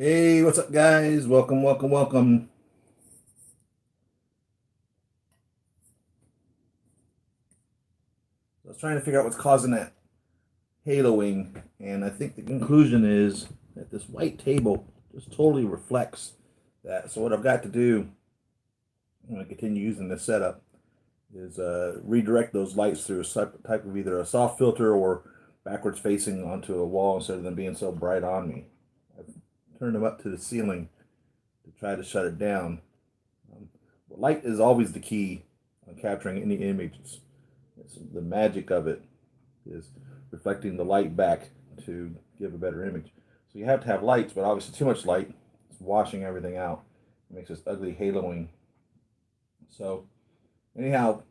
Hey, what's up, guys? Welcome, welcome, welcome. I was trying to figure out what's causing that haloing, and I think the conclusion is that this white table just totally reflects that. So what I've got to do, I'm going to continue using this setup, is redirect those lights through a type of either a soft filter or backwards facing onto a wall instead of them being so bright on me. I've turned them up to the ceiling to try to shut it down. Light is always the key on capturing any images. The magic of it is reflecting the light back to give a better image. So you have to have lights, but obviously too much light is washing everything out. It makes this ugly haloing. So anyhow,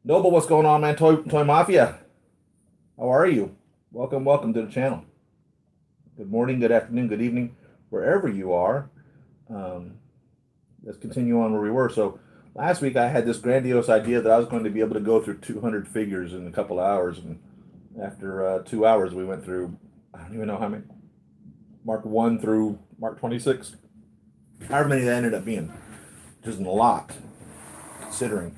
Noble, what's going on, man? Toy Mafia, how are you? Welcome, welcome to the channel. Good morning, good afternoon, good evening, wherever you are. Um, let's continue on where we were. So last week I had this grandiose idea that I was going to be able to go through 200 figures in a couple of hours, and after 2 hours we went through, I don't even know how many, Mark 1 through Mark 26, however many that ended up being, which isn't a lot considering.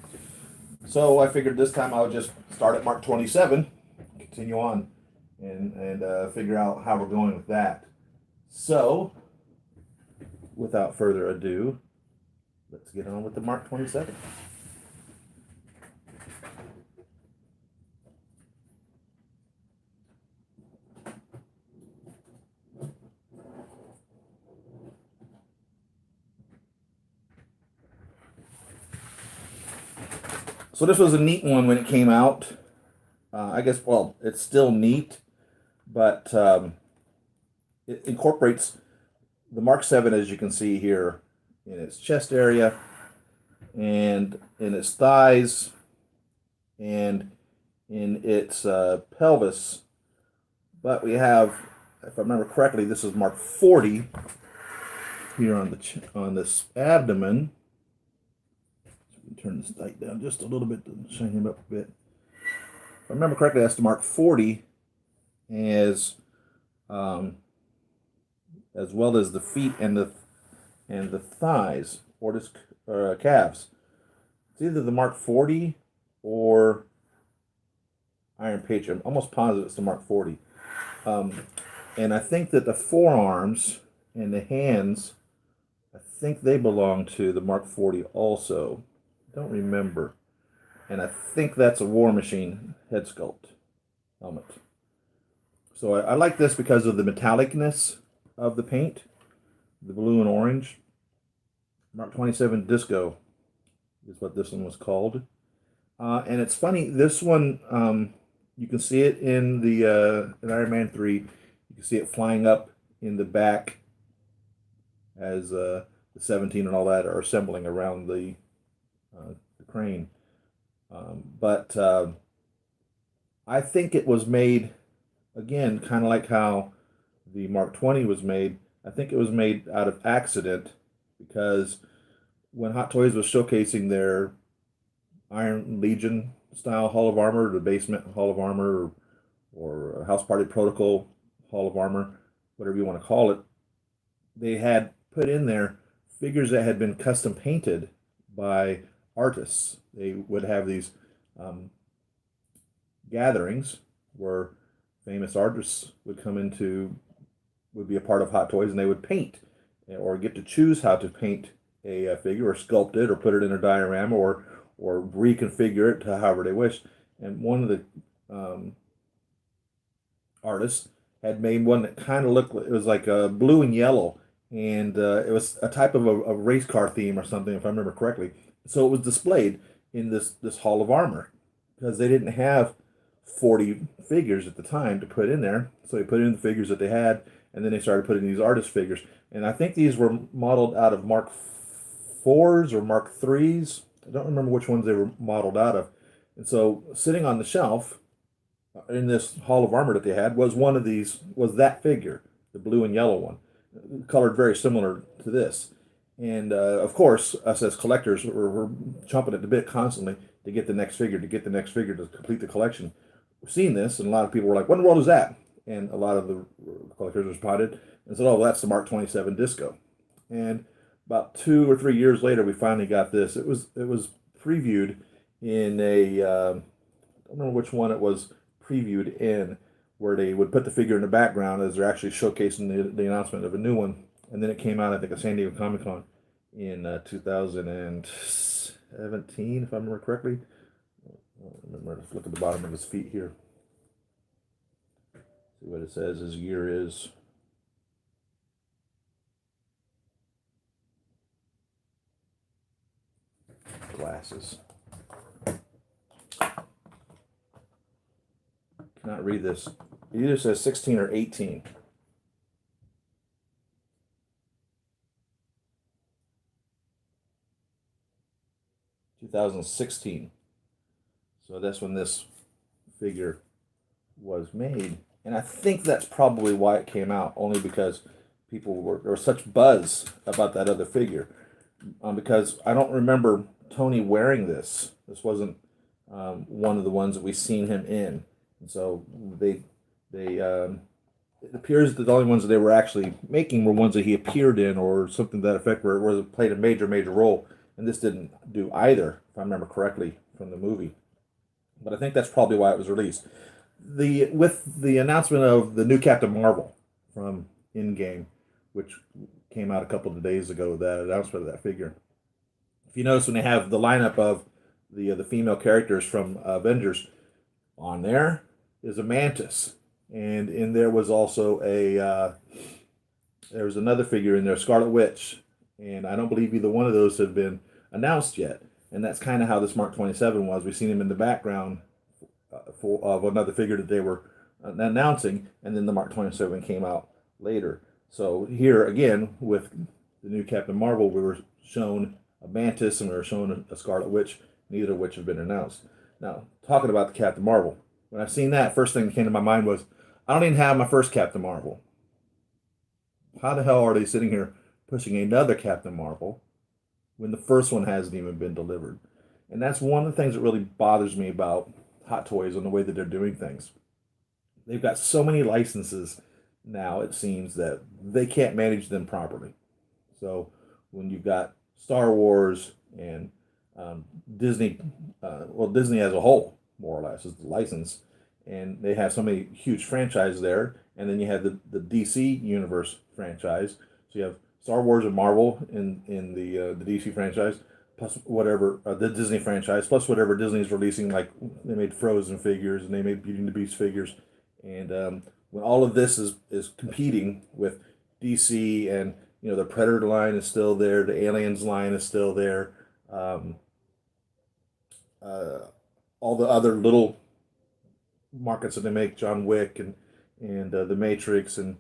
So I figured this time I would just start at Mark 27, continue on, and figure out how we're going with that. So without further ado, let's get on with the Mark 27. So this was a neat one when it came out. I guess, well, it's still neat, but it incorporates the Mark 7, as you can see here, in its chest area and in its thighs and in its pelvis. But we have, if I remember correctly, this is Mark 40 here on this abdomen. Turn this light down just a little bit to shine him up a bit. If I remember correctly, that's the Mark 40, as well as the feet and the thighs or just calves. It's either the Mark 40 or Iron Patriot. I'm almost positive it's the Mark 40. And I think that the forearms and the hands, I think they belong to the Mark 40 also. Don't remember. And I think that's a War Machine head sculpt helmet. So I like this because of the metallicness of the paint, the blue and orange. Mark 27 Disco is what this one was called. And it's funny, this one, you can see it in the in Iron Man 3. You can see it flying up in the back as the 17 and all that are assembling around the crane. But I think it was made, again, kind of like how the Mark 20 was made. I think it was made out of accident because when Hot Toys was showcasing their Iron Legion style Hall of Armor, the Basement Hall of Armor, or House Party Protocol Hall of Armor, whatever you want to call it, they had put in there figures that had been custom painted by artists. They would have these gatherings where famous artists would be a part of Hot Toys, and they would paint or get to choose how to paint a figure or sculpt it or put it in a diorama or reconfigure it to however they wish. And one of the artists had made one that kind of looked, it was like blue and yellow, and it was a type of a race car theme or something, if I remember correctly. So it was displayed in this Hall of Armor because they didn't have 40 figures at the time to put in there. So they put in the figures that they had, and then they started putting these artist figures. And I think these were modeled out of Mark 4s or Mark 3s. I don't remember which ones they were modeled out of. And so sitting on the shelf in this Hall of Armor that they had was one of these, was that figure, the blue and yellow one, colored very similar to this. And of course, us as collectors were chomping at the bit constantly to get the next figure, to complete the collection. We've seen this, and a lot of people were like, "What in the world is that?" and a lot of the collectors responded and said, "Oh, well, that's the Mark 27 Disco." And about 2 or 3 years later, we finally got this. It was previewed in I don't remember which one it was previewed in, where they would put the figure in the background as they're actually showcasing the announcement of a new one. And then it came out, I think, at San Diego Comic Con in 2017, if I remember correctly. I remember, let's look at the bottom of his feet here. See what it says his year is. Glasses. Cannot read this. It either says 16 or 18. (2016). So that's when this figure was made. And I think that's probably why it came out, only because there was such buzz about that other figure. Because I don't remember Tony wearing this. This wasn't one of the ones that we seen him in. And so it appears that the only ones that they were actually making were ones that he appeared in or something to that effect, where it played a major role. And this didn't do either, if I remember correctly from the movie. But I think that's probably why it was released. With the announcement of the new Captain Marvel from In-Game, which came out a couple of days ago, that announcement of that figure. If you notice, when they have the lineup of the female characters from Avengers, on there is a Mantis, and in there was also there was another figure in there, Scarlet Witch, and I don't believe either one of those have been announced yet. And that's kind of how this Mark 27 was. We've seen him in the background of another figure that they were announcing, and then the Mark 27 came out later. So here again, with the new Captain Marvel, we were shown a Mantis and we were shown a Scarlet Witch, neither of which have been announced. Now, talking about the Captain Marvel, when I seen that, first thing that came to my mind was, I don't even have my first Captain Marvel. How the hell are they sitting here pushing another Captain Marvel when the first one hasn't even been delivered? And that's one of the things that really bothers me about Hot Toys and the way that they're doing things. They've got so many licenses now, it seems, that they can't manage them properly. So when you've got Star Wars and Disney, Disney as a whole, more or less, is the license, and they have so many huge franchises there, and then you have the DC Universe franchise. So you have Star Wars and Marvel in the DC franchise, plus whatever the Disney franchise, plus whatever Disney's releasing. Like they made Frozen figures and they made Beauty and the Beast figures, and when all of this is competing with DC, and the Predator line is still there, the Aliens line is still there, all the other little markets that they make, John Wick and the Matrix and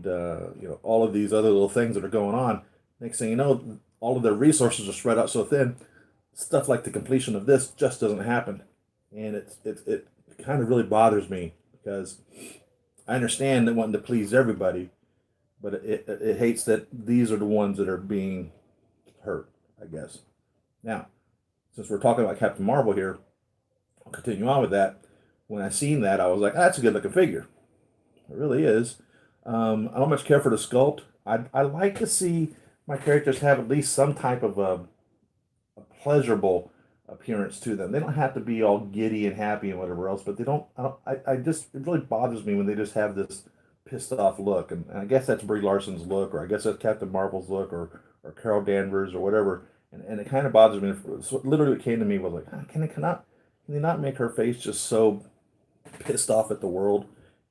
all of these other little things that are going on. Next thing you know, all of their resources are spread out so thin. Stuff like the completion of this just doesn't happen, and it kind of really bothers me, because I understand that wanting to please everybody, but it hates that these are the ones that are being hurt, I guess. Now, since we're talking about Captain Marvel here, I'll continue on with that. When I seen that, I was like, that's a good looking figure. It really is. I don't much care for the sculpt. I like to see my characters have at least some type of a pleasurable appearance to them. They don't have to be all giddy and happy and whatever else, but they don't. I just, it really bothers me when they just have this pissed off look, and I guess that's Brie Larson's look, or I guess that's Captain Marvel's look, or Carol Danvers or whatever, and it kind of bothers me. So literally, what came to me was like, can they not make her face just so pissed off at the world?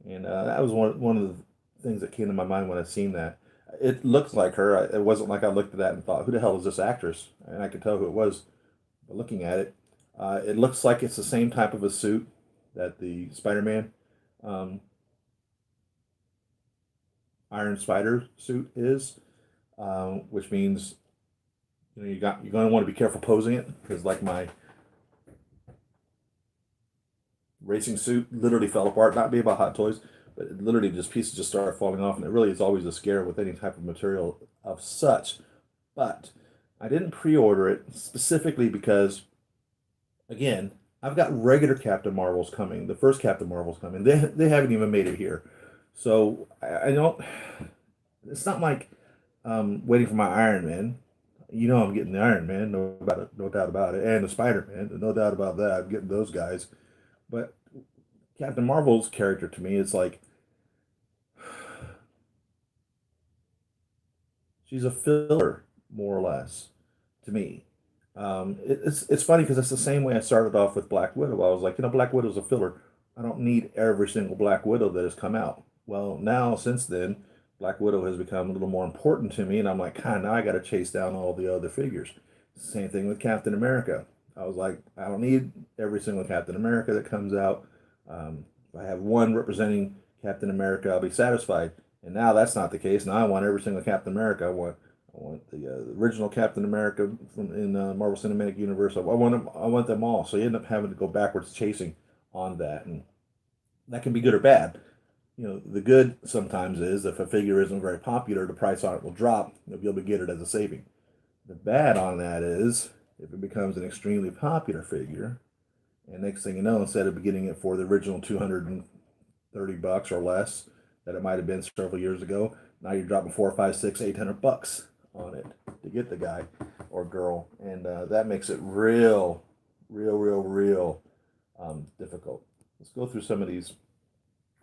And that was one of the things that came to my mind when I seen that. It looked like her. It wasn't like I looked at that and thought, who the hell is this actress? And I could tell who it was by looking at it. It looks like it's the same type of a suit that the Spider-Man Iron Spider suit is, which means you're going to want to be careful posing it, because like my racing suit literally fell apart. Not be about Hot Toys, but it literally just pieces just started falling off, and it really is always a scare with any type of material of such. But I didn't pre-order it specifically because, again, I've got regular Captain Marvels coming. The first Captain Marvels coming. They haven't even made it here, so I don't. It's not like waiting for my Iron Man. You know I'm getting the Iron Man, no doubt about it, and the Spider Man, no doubt about that. I'm getting those guys. But Captain Marvel's character to me is like she's a filler, more or less, to me. It's funny because it's the same way I started off with Black Widow. I was like, Black Widow's a filler. I don't need every single Black Widow that has come out. Well, now since then, Black Widow has become a little more important to me, and I'm like, kind of now I got to chase down all the other figures. Same thing with Captain America. I was like, I don't need every single Captain America that comes out. If I have one representing Captain America, I'll be satisfied. And now that's not the case. Now I want every single Captain America. I want the original Captain America from in Marvel Cinematic Universe. I want them all. So you end up having to go backwards chasing on that, and that can be good or bad. The good sometimes is if a figure isn't very popular, the price on it will drop. You'll be able to get it as a saving. The bad on that is if it becomes an extremely popular figure, and next thing you know, instead of getting it for the original $230 or less that it might have been several years ago, now you're dropping 4, 5, 6, 800 bucks on it to get the guy or girl, and that makes it real difficult. Let's go through some of these.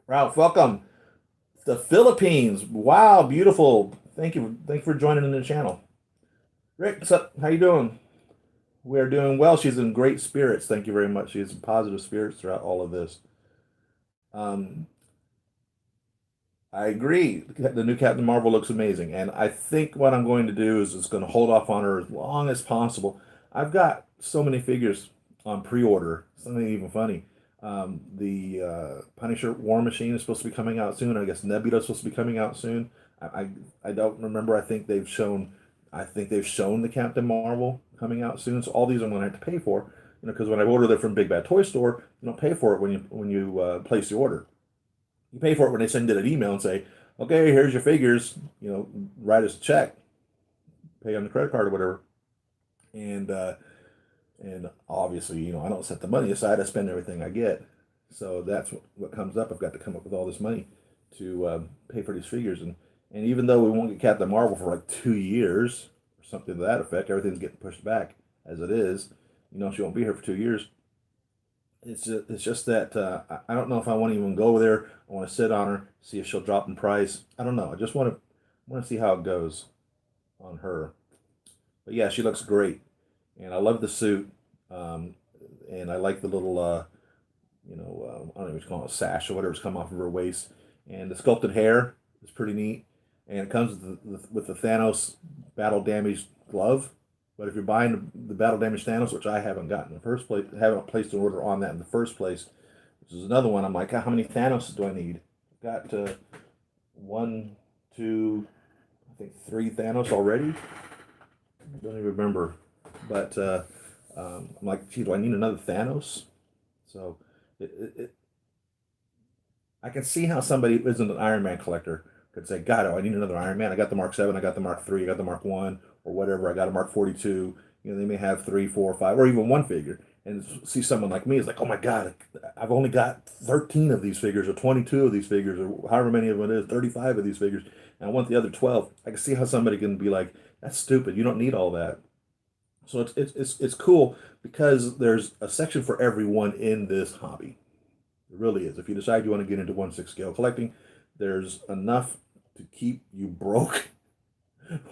Ralph, welcome. The Philippines. Wow, beautiful. Thank you for joining in the channel. Rick, what's up? How you doing? We're doing well. She's in great spirits. Thank you very much. She's in positive spirits throughout all of this. Um, I agree. The new Captain Marvel looks amazing, and I think what I'm going to do is just going to hold off on her as long as possible. I've got so many figures on pre-order. Something even funny. The Punisher War Machine is supposed to be coming out soon. I guess Nebula is supposed to be coming out soon. I don't remember. I think they've shown the Captain Marvel coming out soon. So all these I'm going to have to pay for. Because when I order them from Big Bad Toy Store, you don't pay for it when you place the order. You pay for it when they send you an email and say, "Okay, here's your figures. Write us a check, pay on the credit card or whatever." And and obviously, I don't set the money aside. I spend everything I get. So that's what comes up. I've got to come up with all this money to pay for these figures. And even though we won't get Captain Marvel for like 2 years or something to that effect, everything's getting pushed back as it is. She won't be here for 2 years. It's just that I don't know if I want to even go there. I want to sit on her, see if she'll drop in price. I don't know. I just want to see how it goes on her. But yeah, she looks great, and I love the suit. Um, and I like the little I don't know what you call it, a sash or whatever's come off of her waist, and the sculpted hair is pretty neat. And it comes with the Thanos battle damaged glove. But if you're buying the battle damage Thanos, which I haven't gotten in the first place, haven't placed an order on that in the first place, which is another one. I'm like, how many Thanos do I need? I've got one, two, I think three Thanos already. I don't even remember, but I'm like, gee, do I need another Thanos? So I can see how somebody who isn't an Iron Man collector could say, God, oh, I need another Iron Man. I got the Mark 7, I got the Mark 3, I got the Mark 1, or whatever. I got a Mark 42. They may have 3, 4, 5, or even one figure. And see someone like me is like, oh my God, I've only got 13 of these figures, or 22 of these figures, or however many of them it is, 35 of these figures, and I want the other 12. I can see how somebody can be like, that's stupid. You don't need all that. So it's cool because there's a section for everyone in this hobby. It really is. If you decide you want to get into 1/6 scale collecting, there's enough to keep you broke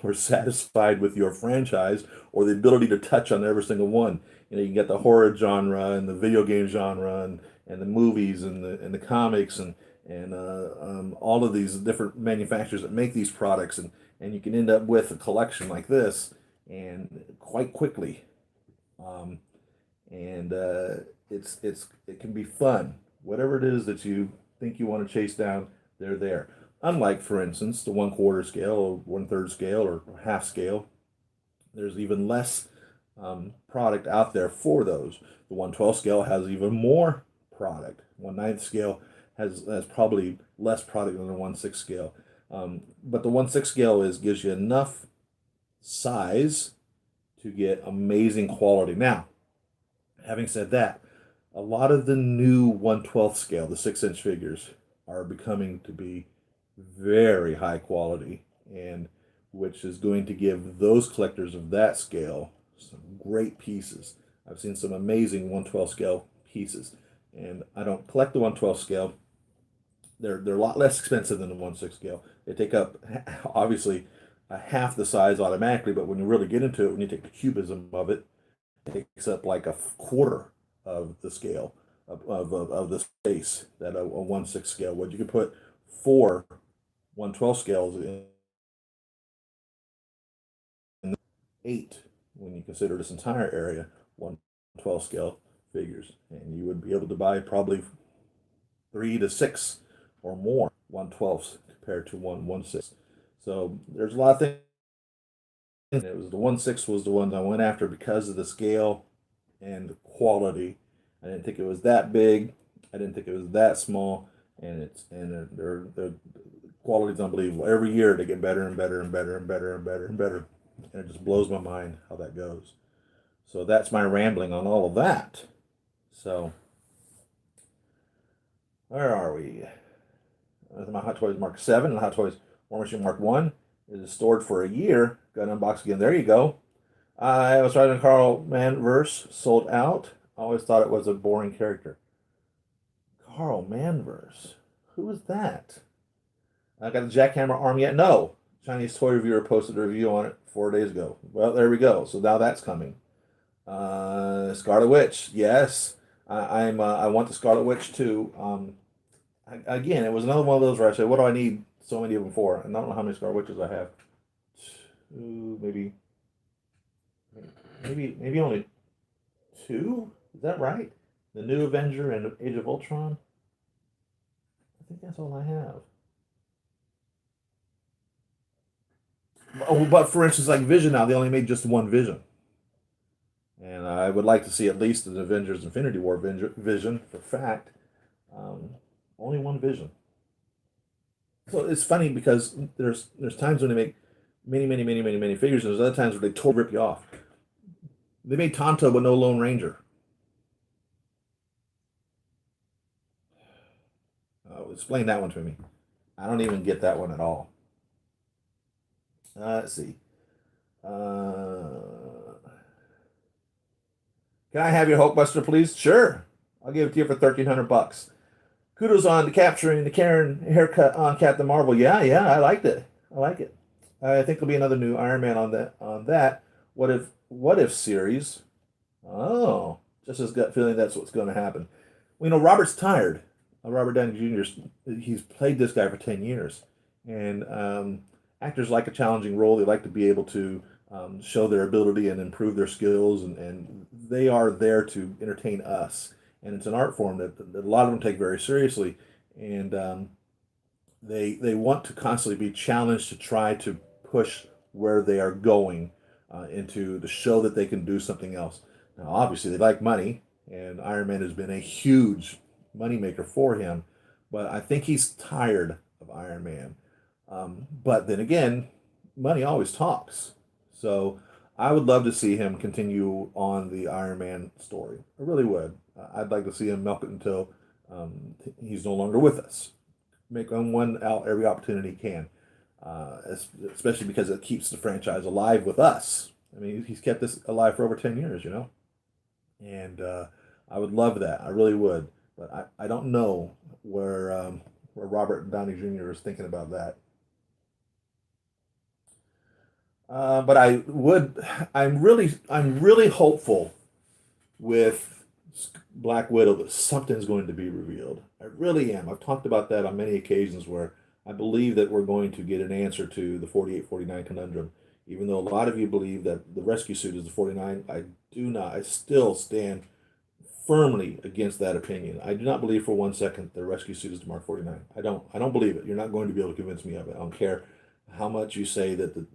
or satisfied with your franchise or the ability to touch on every single one. You can get the horror genre and the video game genre and the movies and the comics and all of these different manufacturers that make these products and you can end up with a collection like this and quite quickly. Um, and it can be fun. Whatever it is that you think you want to chase down, they're there. Unlike, for instance, the 1/4 scale or 1/3 scale or half scale, there's even less product out there for those. The 1/12 scale has even more product. 1/9 scale has probably less product than the 1/6 scale. But the 1/6 scale gives you enough size to get amazing quality. Now, having said that, A lot of the new 1/12 scale, the 6-inch figures, are becoming to be very high quality, and which is going to give those collectors of that scale some great pieces. I've seen some amazing 1/12 scale pieces, and I don't collect the 1/12 scale. They're a lot less expensive than the 1/6 scale. They take up obviously half the size automatically, but when you really get into it, when you take the cubism of it, it takes up like a quarter of the scale of the space that a 1/6 scale would. You could put four 1/12 scales in eight when you consider this entire area 1/12 scale figures, and you would be able to buy probably 3 to 6 or more 1/12s compared to 1/6. So there's a lot of things. It was the 1/6 was the one I went after because of the scale and the quality. I didn't think it was that big. I didn't think it was that small, and their quality is unbelievable. Every year they get better and better and better and better and better and better, and it just blows my mind how that goes. So that's my rambling on all of that. So where are we? My Hot Toys Mark 7 and Hot Toys War Machine Mark 1 is stored for a year. Got an unbox again. There you go. I was writing a Carl Manverse, sold out. I always thought it was a boring character. Carl Manverse? Who is that? I got the Jackhammer arm yet? No. Chinese toy reviewer posted a review on it 4 days ago. Well, there we go. So now that's coming. Scarlet Witch. Yes. I want the Scarlet Witch too. Again, it was another one of those where I said, what do I need so many of them for? And I don't know how many Scarlet Witches I have. Two, maybe only two? Is that right? The New Avenger and Age of Ultron? I think that's all I have. Oh, but for instance, like Vision now, they only made just one Vision. And I would like to see at least an Avengers Infinity War Vision for fact. Um, Only one Vision. So it's funny because there's times when they make many figures, and there's other times where they totally rip you off. They made Tonto but no Lone Ranger. Explain that one to me. I don't even get that one at all. Let's see. Can I have your Hulkbuster, please? Sure. I'll give it to you for 1,300 bucks. Kudos on to capturing the Karen haircut on Captain Marvel. Yeah, I liked it. I like it. I think there'll be another new Iron Man on that. What if series? Oh, just as gut feeling that's what's going to happen. Well, Robert's tired. Robert Downey Jr. He's played this guy for 10 years, and actors like a challenging role. They like to be able to show their ability and improve their skills, and they are there to entertain us. And it's an art form that a lot of them take very seriously, and they want to constantly be challenged to try to push where they are going into to show that they can do something else. Now, obviously, they like money, and Iron Man has been a huge moneymaker for him, but I think he's tired of Iron Man. But then again, money always talks. So I would love to see him continue on the Iron Man story. I really would. I'd like to see him milk it until he's no longer with us. Make him one out every opportunity he can, especially because it keeps the franchise alive with us. I mean, he's kept this alive for over 10 years. And I would love that. I really would. But I don't know where Robert Downey Jr. is thinking about that. But I'm really hopeful with Black Widow that something's going to be revealed. I really am. I've talked about that on many occasions where I believe that we're going to get an answer to the 48-49 conundrum. Even though a lot of you believe that the rescue suit is the 49, I do not. I still stand firmly against that opinion. I do not believe for 1 second the rescue suit is the Mark 49. I don't believe it. You're not going to be able to convince me of it. I don't care how much you say that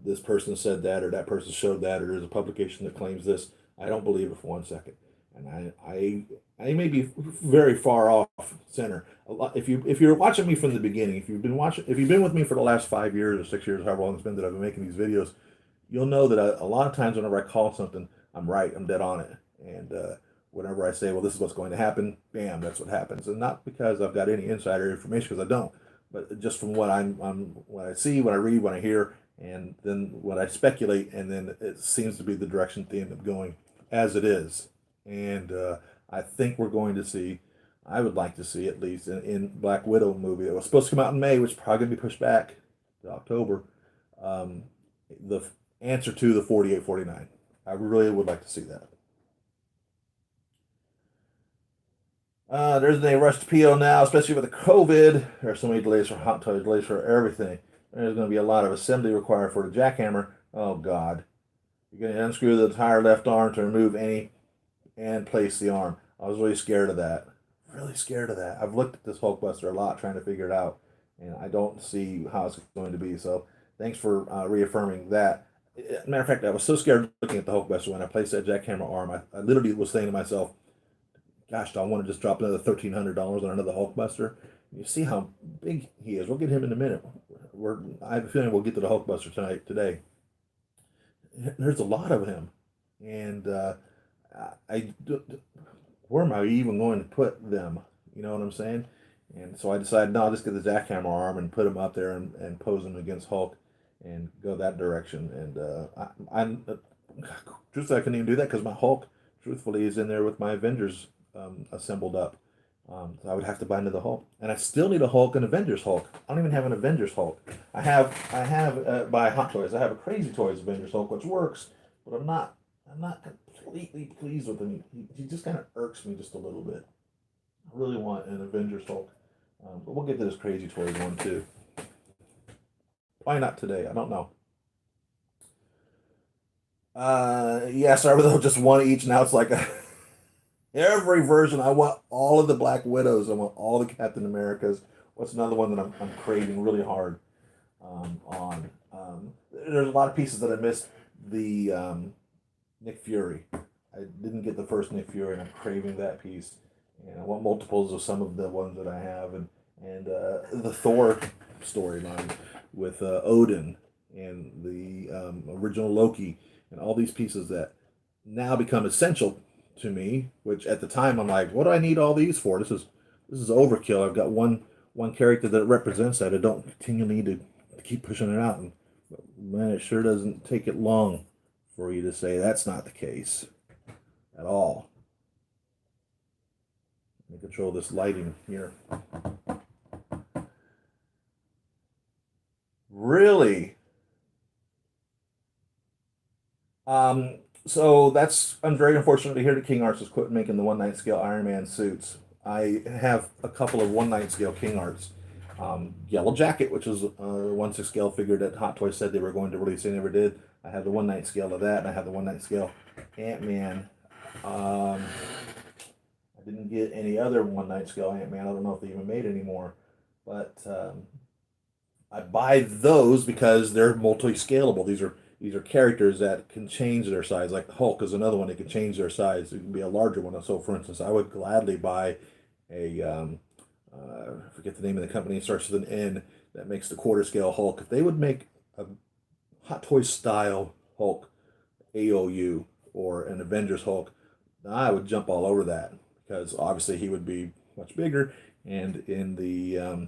this person said that or that person showed that or there's a publication that claims this. I don't believe it for 1 second. And I may be very far off center. If you're watching me from the beginning, if you've been with me for the last 5 years or 6 years, however long it's been that I've been making these videos, you'll know that a lot of times whenever I call something, I'm right. I'm dead on it. And whenever I say, well, this is what's going to happen, bam, that's what happens. And not because I've got any insider information, because I don't, but just from what I see, what I read, what I hear, and then what I speculate, and then it seems to be the direction they end up going as it is. And I think we're going to see, I would like to see at least in Black Widow movie that was supposed to come out in May, which is probably going to be pushed back to October, um, the answer to the 4849. I really would like to see that. There's a rush to PO now, especially with the COVID. There are so many delays for Hot Toys, delays for everything. There's going to be a lot of assembly required for the jackhammer. Oh God, you're going to unscrew the entire left arm to remove any and place the arm. I was really scared of that. Really scared of that. I've looked at this Hulkbuster a lot trying to figure it out, and I don't see how it's going to be. So thanks for reaffirming that. Matter of fact, I was so scared looking at the Hulkbuster when I placed that jackhammer arm. I literally was saying to myself, gosh, do I want to just drop another $1,300 on another Hulkbuster? You see how big he is. We'll get him in a minute. I have a feeling we'll get to the Hulkbuster today. There's a lot of him, and I where am I even going to put them? You know what I'm saying? And so I decided, no, I'll just get the jackhammer arm and put him up there and pose him against Hulk and go that direction. And I'm truthfully, I couldn't even do that because my Hulk, truthfully, is in there with my Avengers assembled up. So I would have to buy another Hulk, and I still need a Hulk and Avengers Hulk. I don't even have an Avengers Hulk. I have by Hot Toys. I have a Crazy Toys Avengers Hulk, which works, but I'm not completely pleased with him. He just kind of irks me just a little bit. I really want an Avengers Hulk, but we'll get to this Crazy Toys one too. Why not today? I don't know. Yeah, sorry, with just one each. Now it's like every version. I want all of the Black Widows. I want all the Captain Americas. What's another one that I'm craving really hard on? There's a lot of pieces that I missed. The Nick Fury. I didn't get the first Nick Fury, and I'm craving that piece. And I want multiples of some of the ones that I have, and the Thor storyline with Odin and the original Loki, and all these pieces that now become essential to me. Which at the time I'm like, what do I need all these for? This is overkill. I've got one character that represents that. I don't continually need to keep pushing it out. And man, it sure doesn't take it long for you to say that's not the case at all. Let me control this lighting here. Really? So I'm very unfortunate to hear that King Arts has quit making the one night scale Iron Man suits. I have a couple of one night scale King Arts. Yellow Jacket, which was a 1/6 scale figure that Hot Toys said they were going to release, they never did. I have the one night scale of that, and I have the one night scale Ant Man. I didn't get any other one night scale Ant Man. I don't know if they even made anymore, but I buy those because they're multi scalable. These are characters that can change their size. Like the Hulk is another one that can change their size. It can be a larger one. So, for instance, I would gladly buy a I forget the name of the company. It starts with an N that makes the quarter scale Hulk. If they would make a Hot Toys style Hulk AOU or an Avengers Hulk, I would jump all over that because obviously he would be much bigger. And in the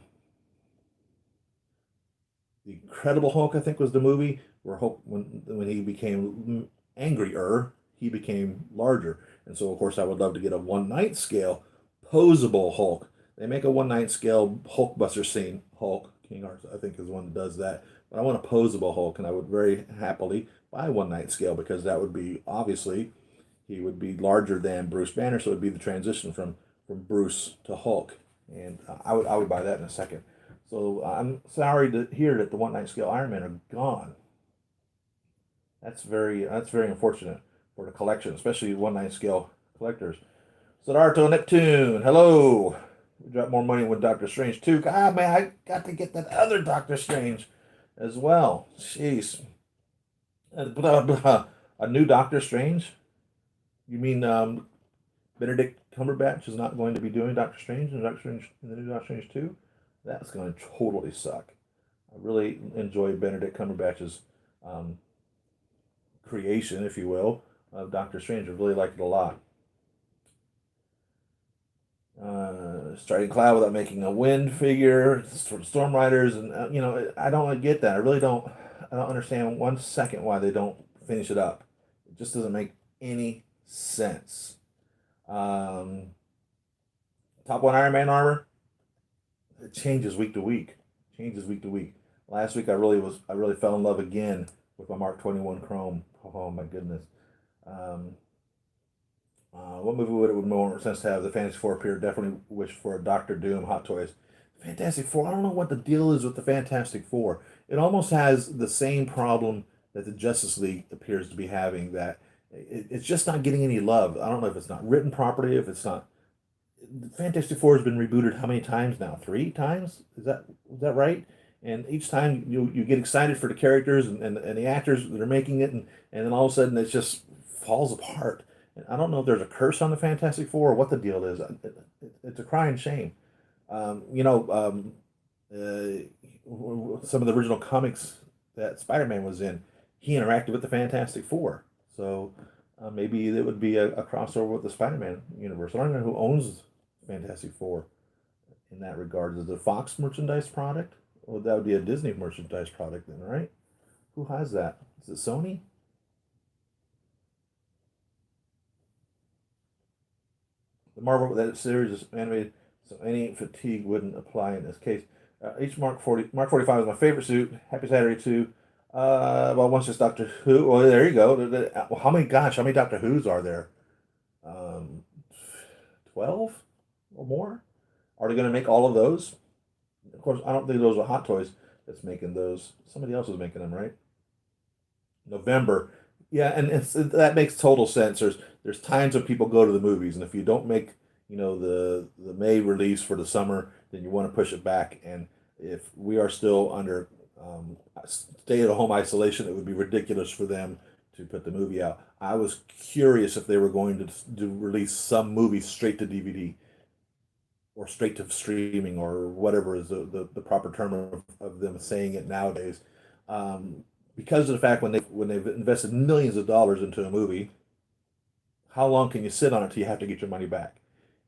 Incredible Hulk, I think was the movie where Hulk when he became angrier, he became larger. And so of course I would love to get a one night scale posable Hulk. They make a one night scale Hulkbuster scene. Hulk King Arts, I think, is the one that does that. But I want a posable Hulk, and I would very happily buy one night scale because that would be obviously he would be larger than Bruce Banner, so it would be the transition from Bruce to Hulk, and I would buy that in a second. So I'm sorry to hear that the one night scale Iron Man are gone. That's very unfortunate for the collection, especially one night scale collectors. Siddhartha Neptune, hello. We got more money with Doctor Strange too. God, man, I got to get that other Doctor Strange as well. Jeez. Blah, blah. A new Doctor Strange? You mean Benedict Cumberbatch is not going to be doing Doctor Strange and Doctor Strange and the new Doctor Strange 2? That's going to totally suck. I really enjoy Benedict Cumberbatch's um, creation, if you will, of Doctor Strange. I really liked it a lot. Striking Cloud without making a wind figure for the Storm Riders, and I don't get that. I really don't. I don't understand 1 second why they don't finish it up. It just doesn't make any sense. Um, Top one Iron Man armor, it changes week to week. Changes week to week. Last week I really fell in love again with my Mark 21 Chrome. Oh my goodness. Um, what movie would it would more sense to have the Fantastic Four appear? Definitely wish for a Doctor Doom Hot Toys. Fantastic Four. I don't know what the deal is with the Fantastic Four. It almost has the same problem that the Justice League appears to be having. That it's just not getting any love. I don't know if it's not written properly, if it's not. Fantastic Four has been rebooted how many times now? 3 times? Is that right? And each time you get excited for the characters and the actors that are making it, and then all of a sudden it just falls apart. And I don't know if there's a curse on the Fantastic Four or what the deal is. It's a crying shame. Um, you know, um, some of the original comics that Spider-Man was in, he interacted with the Fantastic Four. So maybe it would be a crossover with the Spider-Man universe. I don't know who owns Fantastic Four in that regard. Is it a Fox merchandise product? Well, that would be a Disney merchandise product then, right? Who has that? Is it Sony? The Marvel that series is animated, so any fatigue wouldn't apply in this case. Each Mark 45 is my favorite suit. Happy Saturday too. Well, once it's Doctor Who. Well, there you go. Well, how many Doctor Who's are there? Um, 12 or more? Are they going to make all of those? Of course, I don't think those are Hot Toys that's making those. Somebody else is making them, right? November. Yeah, and that makes total sense. There's times when people go to the movies, and if you don't make the May release for the summer, then you want to push it back. And if we are still under stay-at-home isolation, it would be ridiculous for them to put the movie out. I was curious if they were going to release some movies straight to DVD or straight to streaming or whatever is the proper term of them saying it nowadays. Um, because of the fact when they've invested millions of dollars into a movie, how long can you sit on it till you have to get your money back?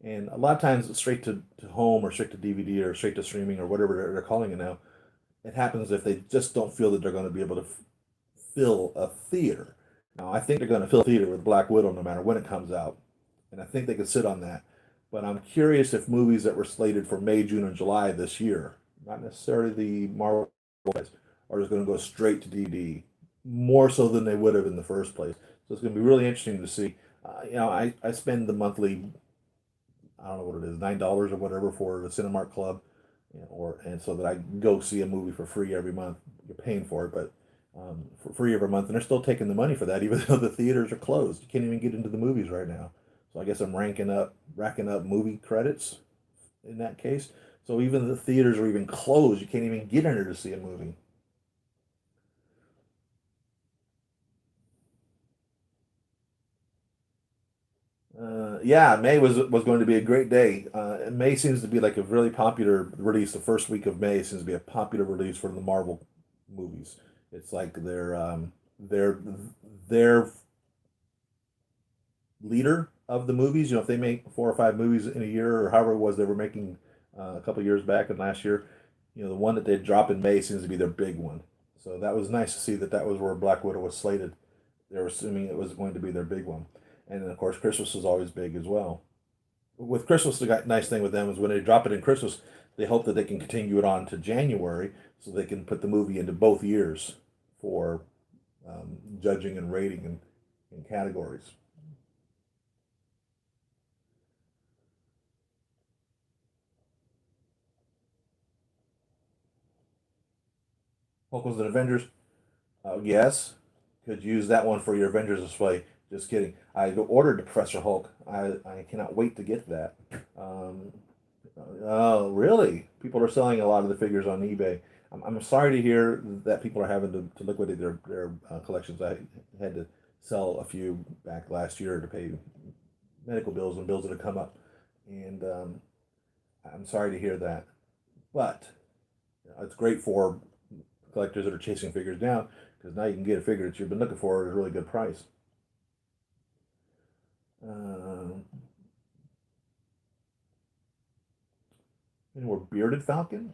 And a lot of times it's straight to home or straight to DVD or straight to streaming or whatever they're calling it now. It happens if they just don't feel that they're going to be able to fill a theater. Now, I think they're going to fill a theater with Black Widow no matter when it comes out. And I think they could sit on that. But I'm curious if movies that were slated for May, June, and July this year, not necessarily the Marvel guys, are just going to go straight to DVD, more so than they would have in the first place. So it's going to be really interesting to see. I spend the monthly, I don't know what it is, $9 or whatever for the Cinemark Club, and so that I go see a movie for free every month. You're paying for it, but for free every month, and they're still taking the money for that, even though the theaters are closed. You can't even get into the movies right now. So I guess I'm racking up movie credits in that case. So even the theaters are even closed. You can't even get in there to see a movie. Yeah, May was going to be a great day. May seems to be like a really popular release. The first week of May seems to be a popular release for the Marvel movies. It's like their leader of the movies. If they make 4 or 5 movies in a year or however it was they were making a couple years back and last year, the one that they drop in May seems to be their big one. So that was nice to see that was where Black Widow was slated. They were assuming it was going to be their big one. And then, of course, Christmas is always big as well. With Christmas, the nice thing with them is when they drop it in Christmas, they hope that they can continue it on to January so they can put the movie into both years for judging and rating and categories. Hulk was an Avengers. Yes, could use that one for your Avengers display. Just kidding. I ordered the Professor Hulk. I cannot wait to get that. Um, oh, really? People are selling a lot of the figures on eBay. I'm sorry to hear that people are having to liquidate their collections. I had to sell a few back last year to pay medical bills and bills that have come up. And I'm sorry to hear that. But it's great for collectors that are chasing figures down because now you can get a figure that you've been looking for at a really good price. Um, Any more bearded falcon?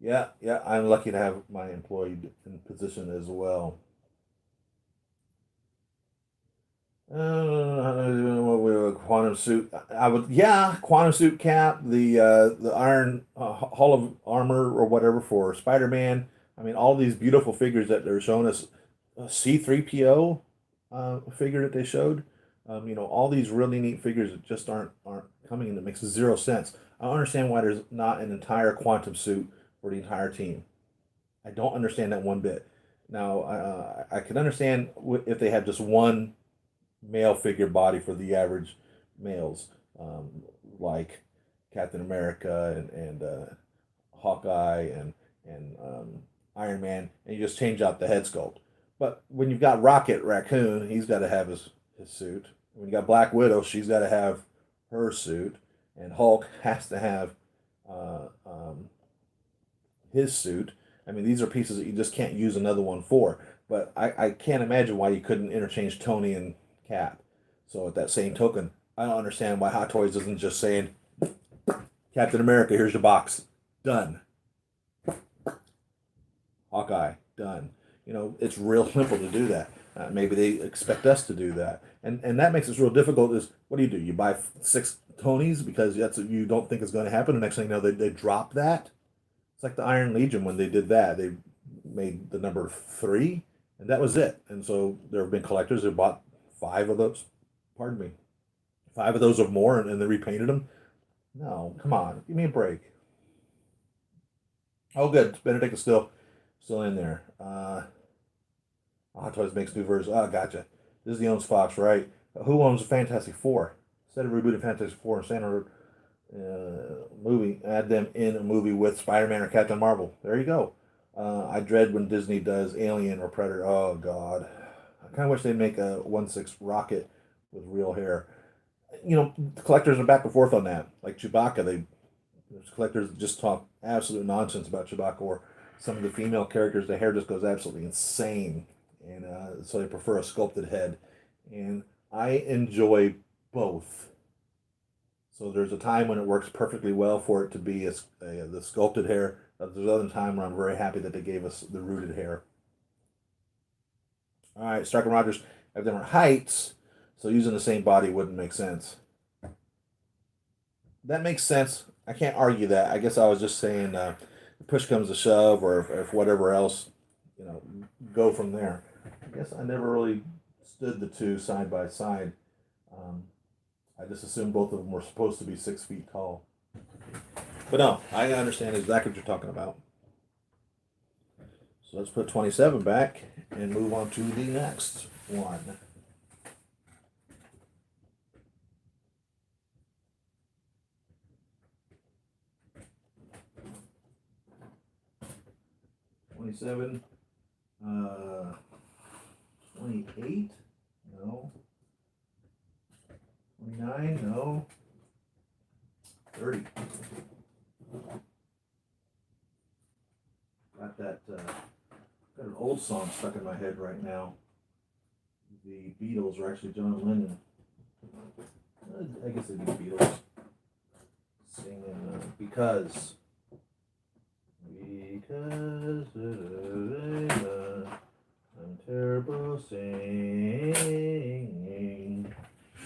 Yeah, yeah, I'm lucky to have my employee in position as well. Quantum suit. I would, yeah, quantum suit cap, the iron Hall of Armor or whatever for Spider-Man. I mean, all these beautiful figures that they're showing us. C3PO figure that they showed. All these really neat figures that just aren't coming in. That makes zero sense. I don't understand why there's not an entire quantum suit for the entire team. I don't understand that one bit. Now, I can understand if they have just one male figure body for the average males, like Captain America and Hawkeye and Iron Man, and you just change out the head sculpt. But when you've got Rocket Raccoon, he's got to have his suit. When you got Black Widow, she's got to have her suit, and Hulk has to have uh, um, his suit. I mean, these are pieces that you just can't use another one for. But I can't imagine why you couldn't interchange Tony and Cap. So at that same token, I don't understand why Hot Toys isn't just saying, Captain America, here's your box. Done. Hawkeye, done. It's real simple to do that. Maybe they expect us to do that. And that makes it real difficult is, what do? You buy six Tonys because that's what you don't think is going to happen. The next thing you know, they drop that. It's like the Iron Legion when they did that. They made the number three, and that was it. And so there have been collectors who bought five of those. Pardon me, five of those or more, and they repainted them. No, come on, give me a break. Oh, good. Benedict is still in there. Hot Toys makes new versions. Oh, gotcha. Disney owns Fox, right? Who owns Fantastic Four? Instead of rebooting Fantastic Four and standard movie, add them in a movie with Spider-Man or Captain Marvel. There you go. I dread when Disney does Alien or Predator. Oh God, I kind of wish they'd make a 1/6 rocket with real hair. The collectors are back and forth on that. Like Chewbacca, there's collectors that just talk absolute nonsense about Chewbacca, or some of the female characters, the hair just goes absolutely insane, and so they prefer a sculpted head. And I enjoy both. So there's a time when it works perfectly well for it to be the sculpted hair. There's other time where I'm very happy that they gave us the rooted hair. All right, Stark and Rogers have different heights, so using the same body wouldn't make sense. That makes sense. I can't argue that. I guess I was just saying, if push comes to shove, or if whatever else, you know, go from there. I guess I never really stood the two side by side. Um, I just assumed both of them were supposed to be 6 feet tall. But no, I understand exactly what you're talking about. So let's put 27 back and move on to the next one. '27, 28, no. 29, no. 30. Got that, got an old song stuck in my head right now. The Beatles, or actually John Lennon. I guess it'd be the Beatles. Singing, because. Because I'm terrible singing.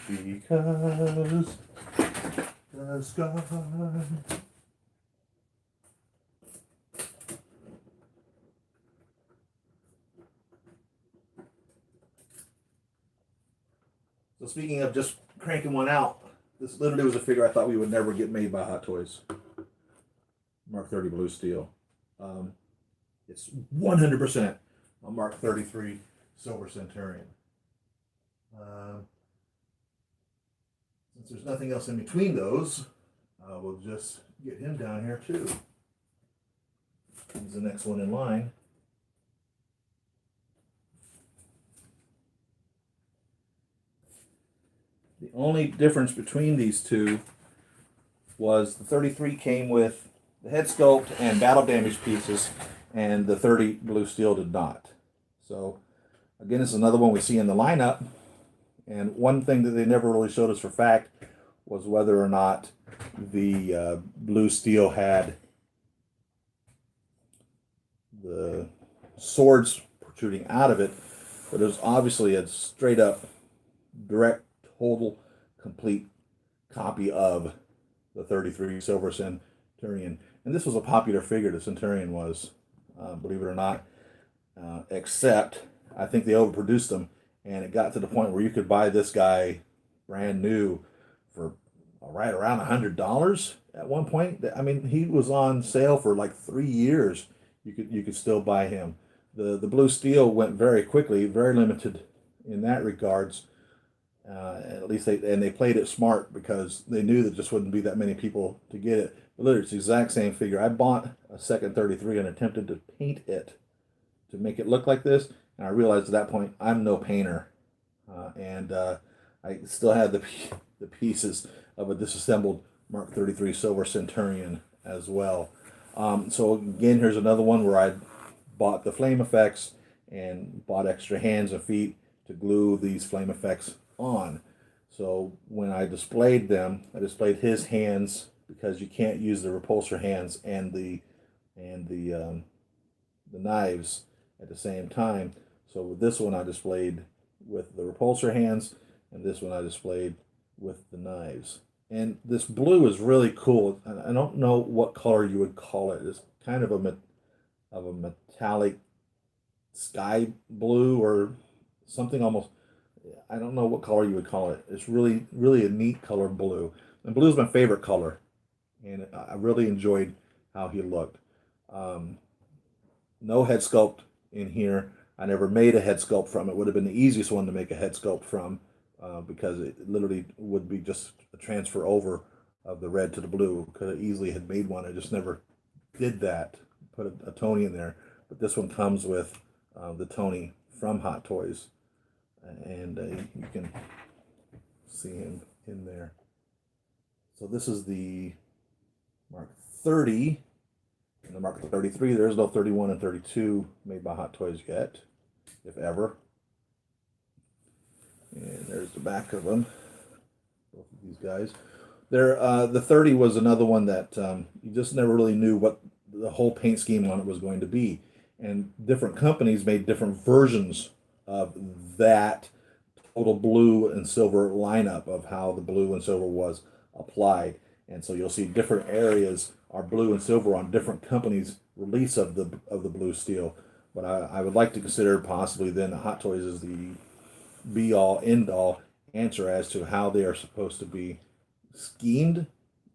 Because the sky. So speaking of just cranking one out, this literally was a figure I thought we would never get made by Hot Toys. Mark 30 Blue Steel. It's 100% a Mark 33 Silver Centurion. Since there's nothing else in between those, we'll just get him down here too. He's the next one in line. The only difference between these two was the 33 came with the head sculpt and battle damage pieces, and the 30 Blue Steel did not. So, again, this is another one we see in the lineup, And one thing that they never really showed us for fact was whether or not the blue steel had the swords protruding out of it, but it was obviously a straight up, direct, total, complete copy of the 33 Silver Centurion. And this was a popular figure, the Centurion was, believe it or not, except I think they overproduced them, and it got to the point where you could buy this guy brand new for right around $100 at one point. I mean, he was on sale for like 3 years. You could still buy him. The blue steel went very quickly, very limited in that regards. At least they played it smart because they knew that just wouldn't be that many people to get it. But literally, it's the exact same figure. I bought a second 33 and attempted to paint it to make it look like this, and I realized at that point I'm no painter, and I still had the pieces of a disassembled Mark 33 Silver Centurion as well. So again, here's another one where I bought the flame effects and bought extra hands and feet to glue these flame effects on. So when I displayed them, I displayed his hands because you can't use the repulsor hands and the knives at the same time. So with this one I displayed with the repulsor hands, and this one I displayed with the knives. And this blue is really cool. I don't know what color you would call it. It's kind of a metallic sky blue or something almost. I don't know what color you would call it. It's really, really a neat color blue. And blue is my favorite color, and I really enjoyed how he looked. No head sculpt in here. I never made a head sculpt from it. Would have been the easiest one to make a head sculpt from, because it literally would be just a transfer over of the red to the blue. Could have easily had made one. I just never did that. Put a Tony in there. But this one comes with the Tony from Hot Toys, and you can see him in there. So this is the Mark 30. In the Mark 33, there's no 31 and 32 made by Hot Toys yet, if ever. And there's the back of them, both of these guys. The 30 was another one that you just never really knew what the whole paint scheme on it was going to be. And different companies made different versions of that total blue and silver lineup of how the blue and silver was applied. And so you'll see different areas are blue and silver on different companies' release of the blue steel. But I would like to consider possibly then Hot Toys is the be all end all answer as to how they are supposed to be schemed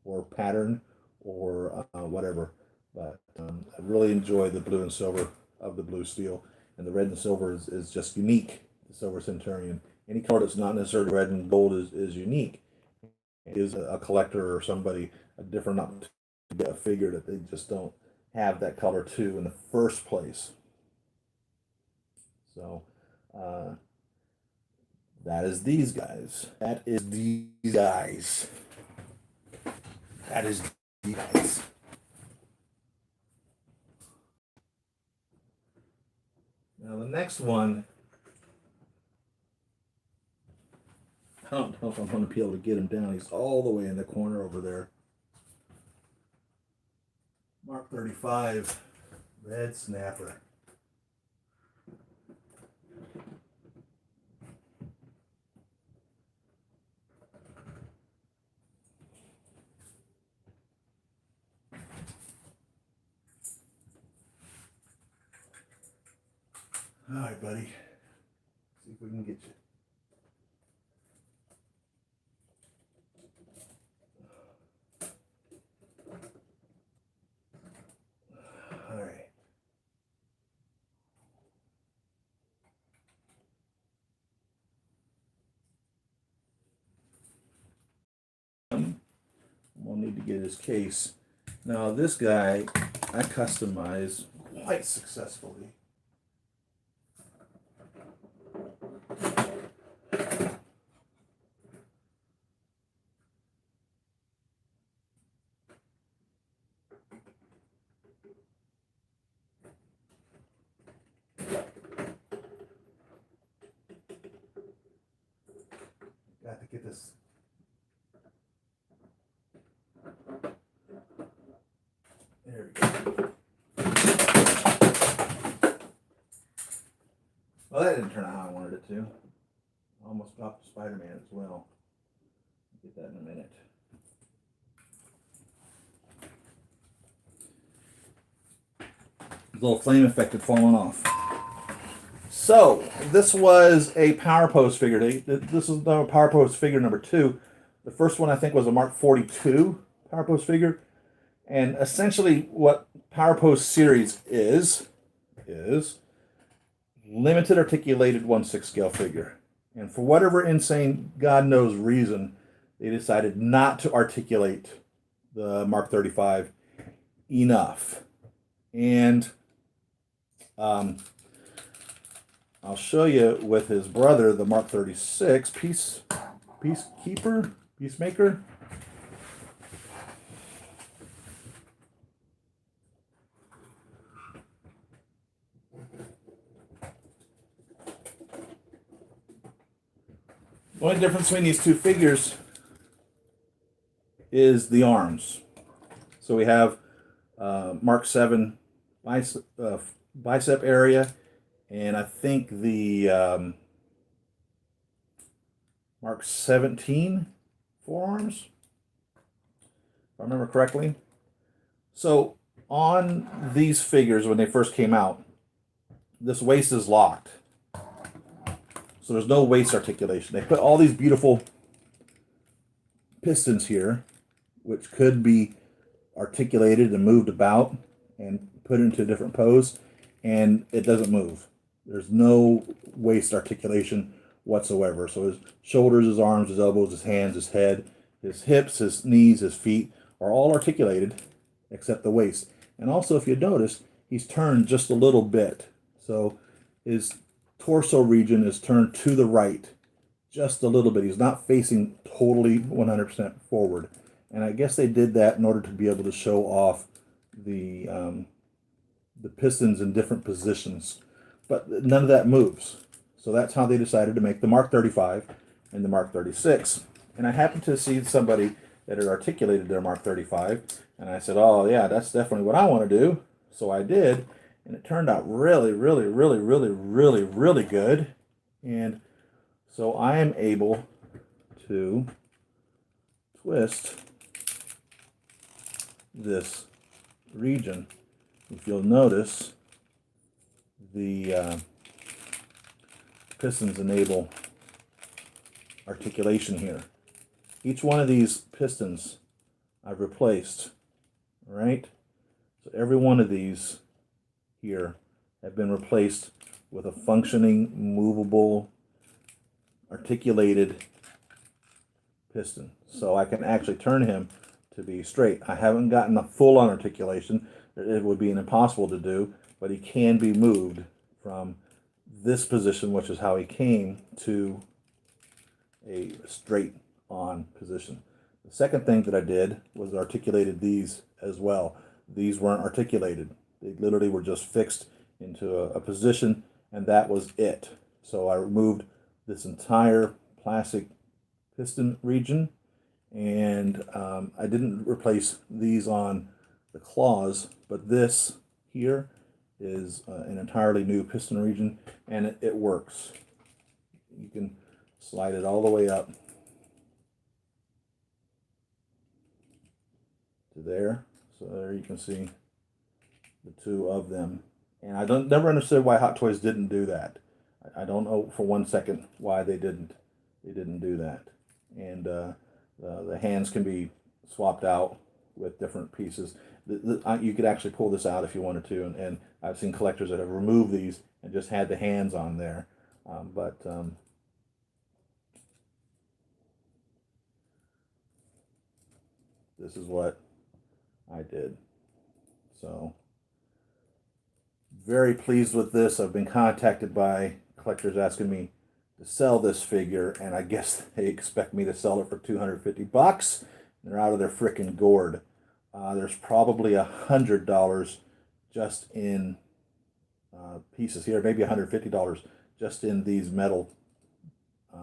or patterned or whatever. But I really enjoy the blue and silver of the blue steel, and the red and silver is just unique. The Silver Centurion. Any color that's not necessarily red and gold is unique. It is a collector or somebody a different opportunity to get a figure that they just don't have that color to in the first place. So that is these guys. That is these guys. That is these guys. Now the next one, I don't know if I'm going to be able to get him down. He's all the way in the corner over there. Mark 35, Red Snapper. All right, buddy. See if we can get you. All right. We'll need to get his case. Now this guy I customized quite successfully. wanted to. I almost dropped Spider-Man as well. Get that in a minute. The little flame effect had fallen off. So, this was a Power Pose figure. This is the Power Pose figure number 2. The first one I think was a Mark 42 Power Pose figure. And essentially what Power Pose series is limited articulated 1/6 scale figure. And for whatever insane, God knows reason, they decided not to articulate the Mark 35 enough. And I'll show you with his brother, the Mark 36, Peacemaker. The only difference between these two figures is the arms. So we have Mark 7 bicep area, and I think the Mark 17 forearms, if I remember correctly. So on these figures, when they first came out, this waist is locked. So there's no waist articulation. They put all these beautiful pistons here, which could be articulated and moved about and put into a different pose, and it doesn't move. There's no waist articulation whatsoever. So his shoulders, his arms, his elbows, his hands, his head, his hips, his knees, his feet are all articulated except the waist. And also, if you notice, he's turned just a little bit. So his torso region is turned to the right just a little bit. He's not facing totally 100% forward. And I guess they did that in order to be able to show off the pistons in different positions. But none of that moves. So that's how they decided to make the Mark 35 and the Mark 36. And I happened to see somebody that had articulated their Mark 35. And I said, oh yeah, that's definitely what I want to do. So I did. And it turned out really, really, really, really, really, really good. And so I am able to twist this region. If you'll notice, the pistons enable articulation here. Each one of these pistons I've replaced, right? So every one of these here have been replaced with a functioning, movable, articulated piston. So I can actually turn him to be straight. I haven't gotten a full-on articulation. It would be impossible to do, but he can be moved from this position, which is how he came, to a straight-on position. The second thing that I did was articulated these as well. These weren't articulated. They literally were just fixed into a position, and that was it. So I removed this entire plastic piston region, and I didn't replace these on the claws, but this here is an entirely new piston region, and it works. You can slide it all the way up to there. So there you can see the two of them. And I never understood why Hot Toys didn't do that. I don't know for 1 second why they didn't do that. And the hands can be swapped out with different pieces. You could actually pull this out if you wanted to, and I've seen collectors that have removed these and just had the hands on there. This is what I did. So, very pleased with this. I've been contacted by collectors asking me to sell this figure, and I guess they expect me to sell it for $250. They're out of their frickin' gourd. There's probably $100 just in pieces here, maybe $150 just in these metal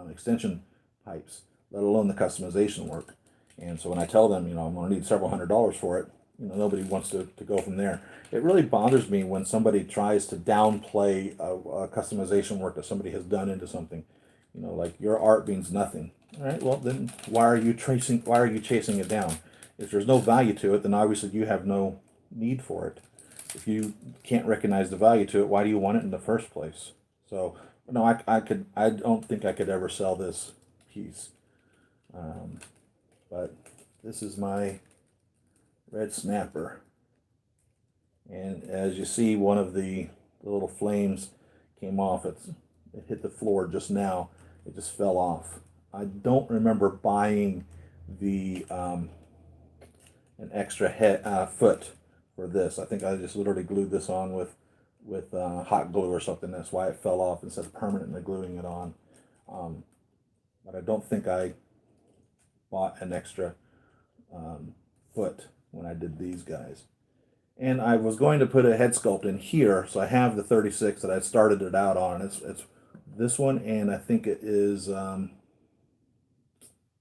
extension pipes, let alone the customization work. And so when I tell them, I'm going to need several $100s for it, nobody wants to go from there. It really bothers me when somebody tries to downplay a customization work that somebody has done into something. Like your art means nothing. All right, well then why are you chasing it down? If there's no value to it, then obviously you have no need for it. If you can't recognize the value to it, why do you want it in the first place? So no, I don't think I could ever sell this piece. But this is my red snapper. And as you see, one of the little flames came off. It hit the floor just now. It just fell off. I don't remember buying the an extra foot for this. I think I just literally glued this on with hot glue or something. That's why it fell off instead of permanently gluing it on. But I don't think I bought an extra foot when I did these guys. And I was going to put a head sculpt in here, so I have the 36 that I started it out on. It's this one, and I think it is the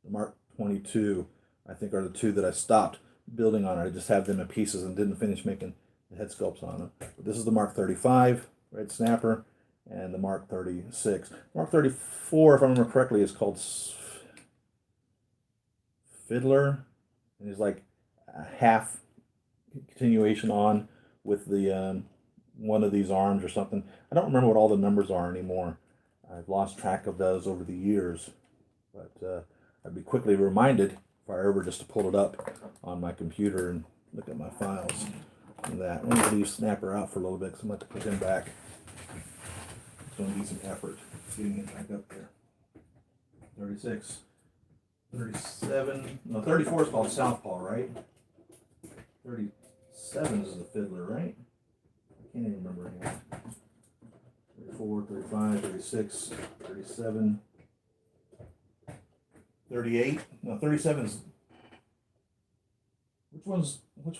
Mark 22, I think, are the two that I stopped building on. I just have them in pieces and didn't finish making the head sculpts on them. But this is the Mark 35 red snapper, and the Mark 36. Mark 34, if I remember correctly, is called Fiddler, and he's like a half continuation on with the one of these arms or something. I don't remember what all the numbers are anymore. I've lost track of those over the years, but I'd be quickly reminded if I ever just to pull it up on my computer and look at my files and that. I'm going to leave Snapper out for a little bit because I'm going to put him back. It's going to be some effort getting him back up there. 36, 37, no, 34 is called Southpaw, right? 37 is the Fiddler, right? I can't even remember anymore. 34, 35, 36, 37, 38. No, 37 is. Which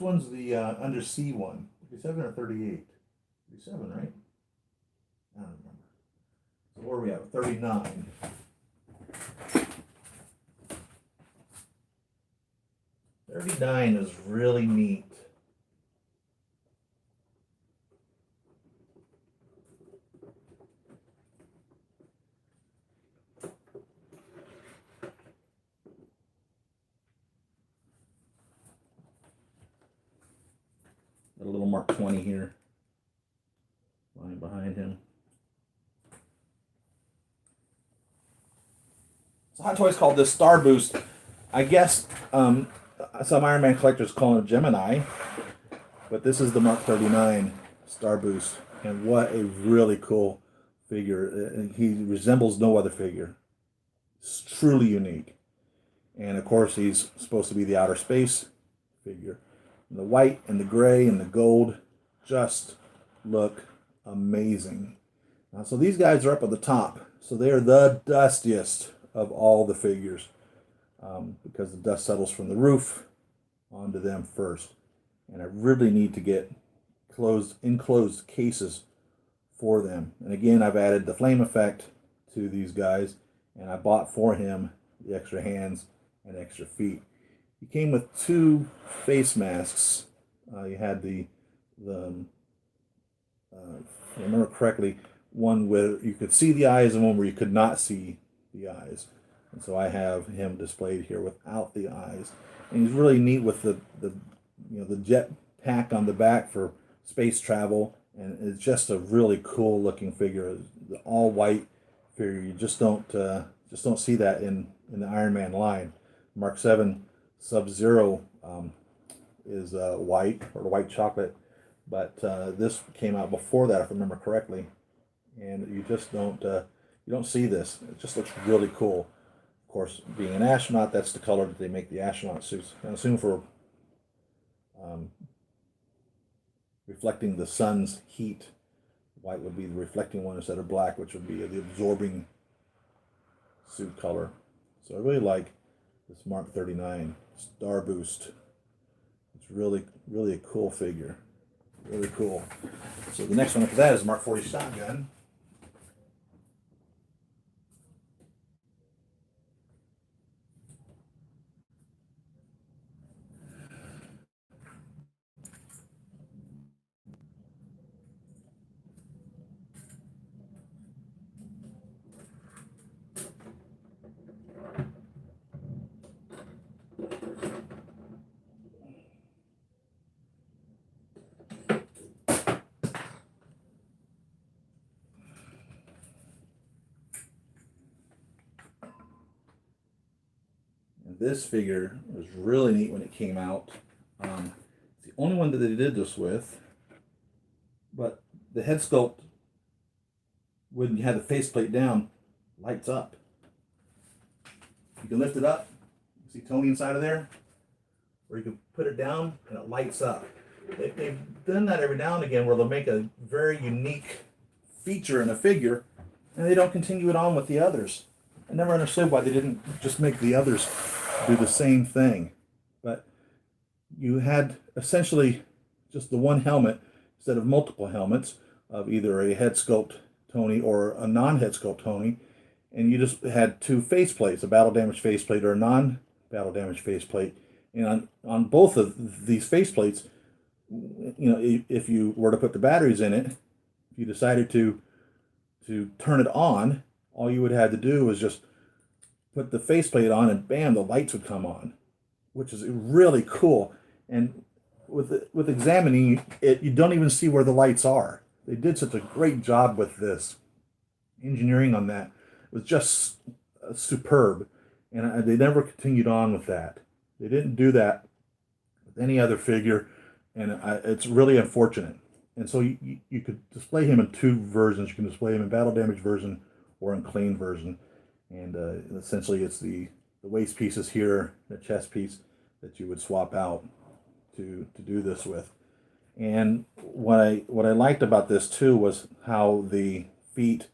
one's the undersea one? 37 or 38? 37, right? I don't remember. So where are we at? 39. $39 is really neat. Got a little Mark 20 here, lying behind him. So Hot Toys called this Star Boost. I guess some Iron Man collectors call it Gemini, but this is the Mark 39 Star Boost, and what a really cool figure. He resembles no other figure. It's truly unique. And of course, he's supposed to be the outer space figure. And the white and the gray and the gold just look amazing. So these guys are up at the top. So they are the dustiest of all the figures because the dust settles from the roof onto them first. And I really need to get enclosed cases for them. And again, I've added the flame effect to these guys, and I bought for him the extra hands and extra feet. He came with two face masks. You had if I remember correctly, one where you could see the eyes and one where you could not see the eyes. And so I have him displayed here without the eyes. And he's really neat with the jet pack on the back for space travel, and it's just a really cool looking figure. The all white figure, you just don't see that in the Iron Man line. Mark 7 Sub-Zero is white, or white chocolate, but this came out before that, if I remember correctly, and you just don't see this. It just looks really cool. Of course, being an astronaut, that's the color that they make the astronaut suits. I assume for reflecting the sun's heat, white would be the reflecting one instead of black, which would be the absorbing suit color. So I really like this Mark 39 Star Boost. It's really, really a cool figure. Really cool. So the next one after that is Mark 40 Shotgun. this figure was really neat when it came out. It's the only one that they did this with, but the head sculpt, when you have the faceplate down, lights up. You can lift it up. See Tony inside of there? Or you can put it down and it lights up. They've done that every now and again where they'll make a very unique feature in a figure and they don't continue it on with the others. I never understood why they didn't just make the others do the same thing. But you had essentially just the one helmet instead of multiple helmets of either a head sculpt Tony or a non-head sculpt Tony, and you just had two faceplates, a battle damage faceplate or a non-battle damage faceplate. And on both of these faceplates, you know, if you were to put the batteries in it, if you decided to turn it on, all you would have to do was just put the faceplate on and bam, the lights would come on, which is really cool. And with examining it, you don't even see where the lights are. They did such a great job with this. Engineering on that was just superb. And they never continued on with that. They didn't do that with any other figure, and it's really unfortunate. And so you could display him in two versions. You can display him in battle damage version or in clean version. And essentially it's the waist pieces here, the chest piece that you would swap out to do this with. And what I liked about this too was how the feet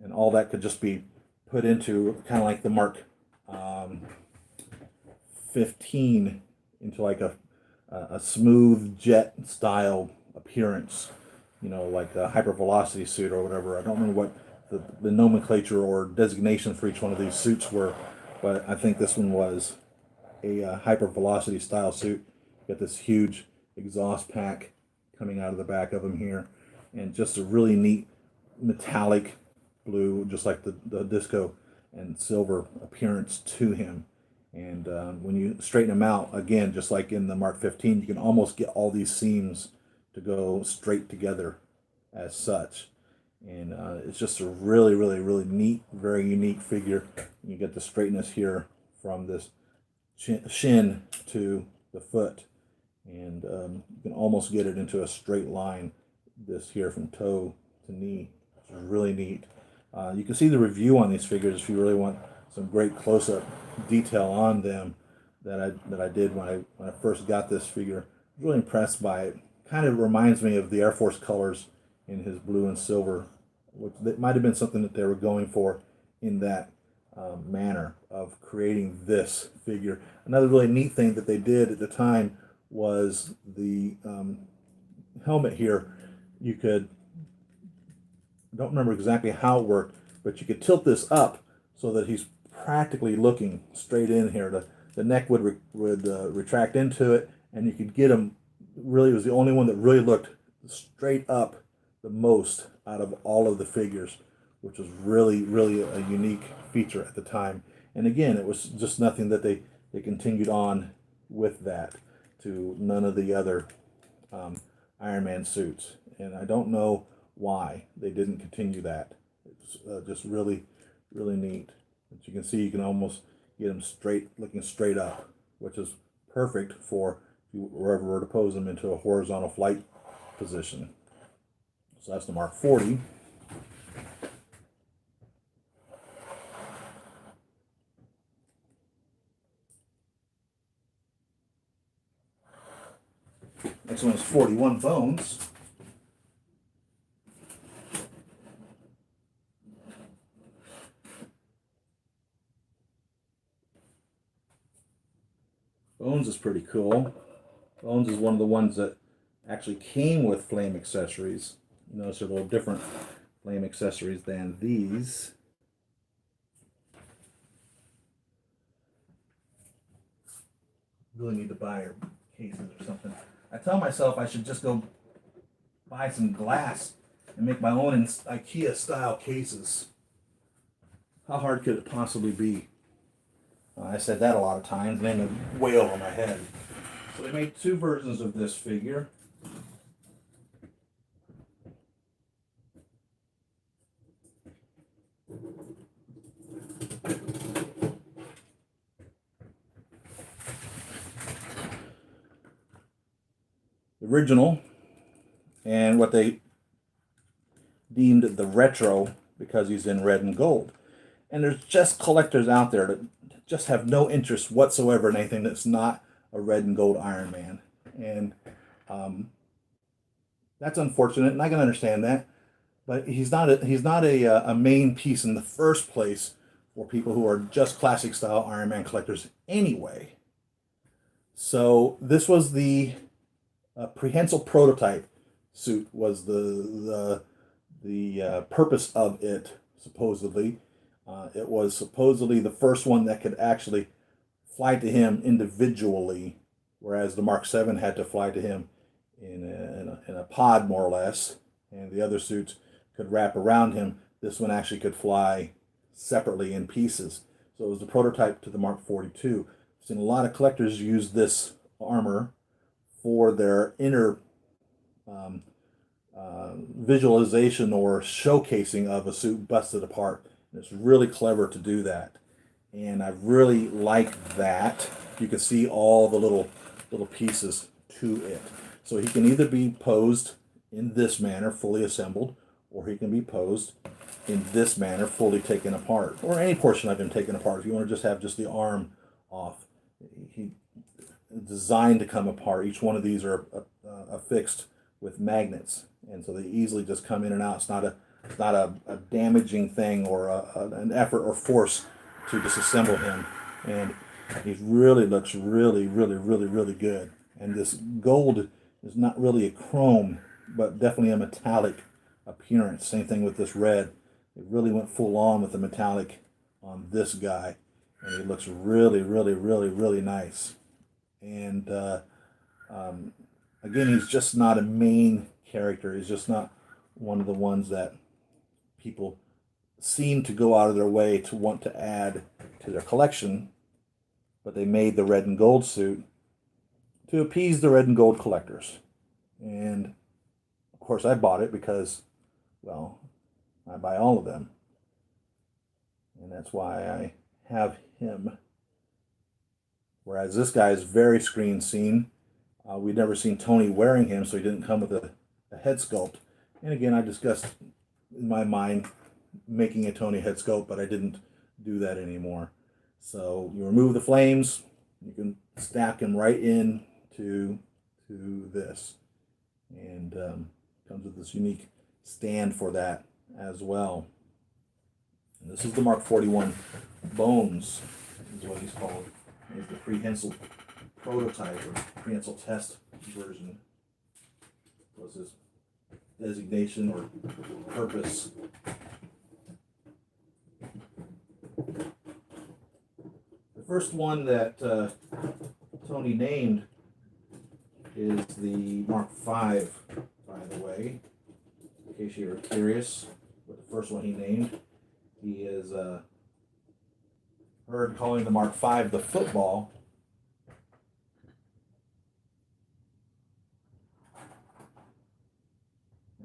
and all that could just be put into kind of like the Mark 15 into like a smooth jet style appearance, you know, like a hypervelocity suit or whatever. I don't remember what the nomenclature or designation for each one of these suits were, but I think this one was a hypervelocity style suit. Got this huge exhaust pack coming out of the back of him here, and just a really neat metallic blue, just like the disco and silver appearance to him. And when you straighten them out, again, just like in the Mark 15, you can almost get all these seams to go straight together as such. And it's just a really, really, really neat, very unique figure. You get the straightness here from this shin to the foot. And you can almost get it into a straight line, this here from toe to knee. It's really neat. You can see the review on these figures if you really want some great close-up detail on them that I did when I first got this figure. I was really impressed by it. Kind of reminds me of the Air Force colors in his blue and silver, which that might have been something that they were going for in that manner of creating this figure. Another really neat thing that they did at the time was the helmet here. You could, I don't remember exactly how it worked, but you could tilt this up so that he's practically looking straight in here. The neck would retract into it, and you could get him. Really, it was the only one that really looked straight up the most out of all of the figures, which was really, really a unique feature at the time. And again, it was just nothing that they continued on with that to none of the other Iron Man suits. And I don't know why they didn't continue that. It's just really, really neat. But you can see you can almost get them straight, looking straight up, which is perfect for if you ever were to pose them into a horizontal flight position. So that's the Mark 40. Next one is 41 Bones. Bones is pretty cool. Bones is one of the ones that actually came with flame accessories. You notice they're a little different flame accessories than these. Really need to buy her cases or something. I tell myself I should just go buy some glass and make my own IKEA style cases. How hard could it possibly be? I said that a lot of times, and then it way over my head. So they made two versions of this figure. original and what they deemed the retro, because he's in red and gold. And there's just collectors out there that just have no interest whatsoever in anything that's not a red and gold Iron Man. And that's unfortunate, and I can understand that. But he's not a main piece in the first place for people who are just classic style Iron Man collectors anyway. So this was the prehensile prototype suit, was the purpose of it, supposedly. It was supposedly the first one that could actually fly to him individually, whereas the Mark 7 had to fly to him in a pod, more or less, and the other suits could wrap around him. This one actually could fly separately in pieces. So it was the prototype to the Mark 42. I've seen a lot of collectors use this armor for their inner visualization or showcasing of a suit busted apart. And it's really clever to do that. And I really like that. You can see all the little pieces to it. So he can either be posed in this manner, fully assembled, or he can be posed in this manner, fully taken apart, or any portion of him taken apart. If you want to just have just the arm off, he designed to come apart. Each one of these are affixed with magnets, and so they easily just come in and out. It's not a damaging thing or an effort or force to disassemble him. And he really looks really good. And this gold is not really a chrome, but definitely a metallic appearance. Same thing with this red. It really went full on with the metallic on this guy, and he looks really nice. And again, he's just not a main character. He's just not one of the ones that people seem to go out of their way to want to add to their collection, but they made the red and gold suit to appease the red and gold collectors. And of course I bought it because, well, I buy all of them, and that's why I have him. Whereas this guy is very screen seen. We'd never seen Tony wearing him, so he didn't come with a head sculpt. And again, I discussed in my mind making a Tony head sculpt, but I didn't do that anymore. So you remove the flames, you can stack him right in to this, and comes with this unique stand for that as well. And this is the Mark 41 Bones, is what he's called. It's the prehensile prototype or prehensile test version. Was his designation or purpose. The first one that Tony named is the Mark 5, by the way, in case you were curious what the first one he named. He is heard calling the Mark 5 the football.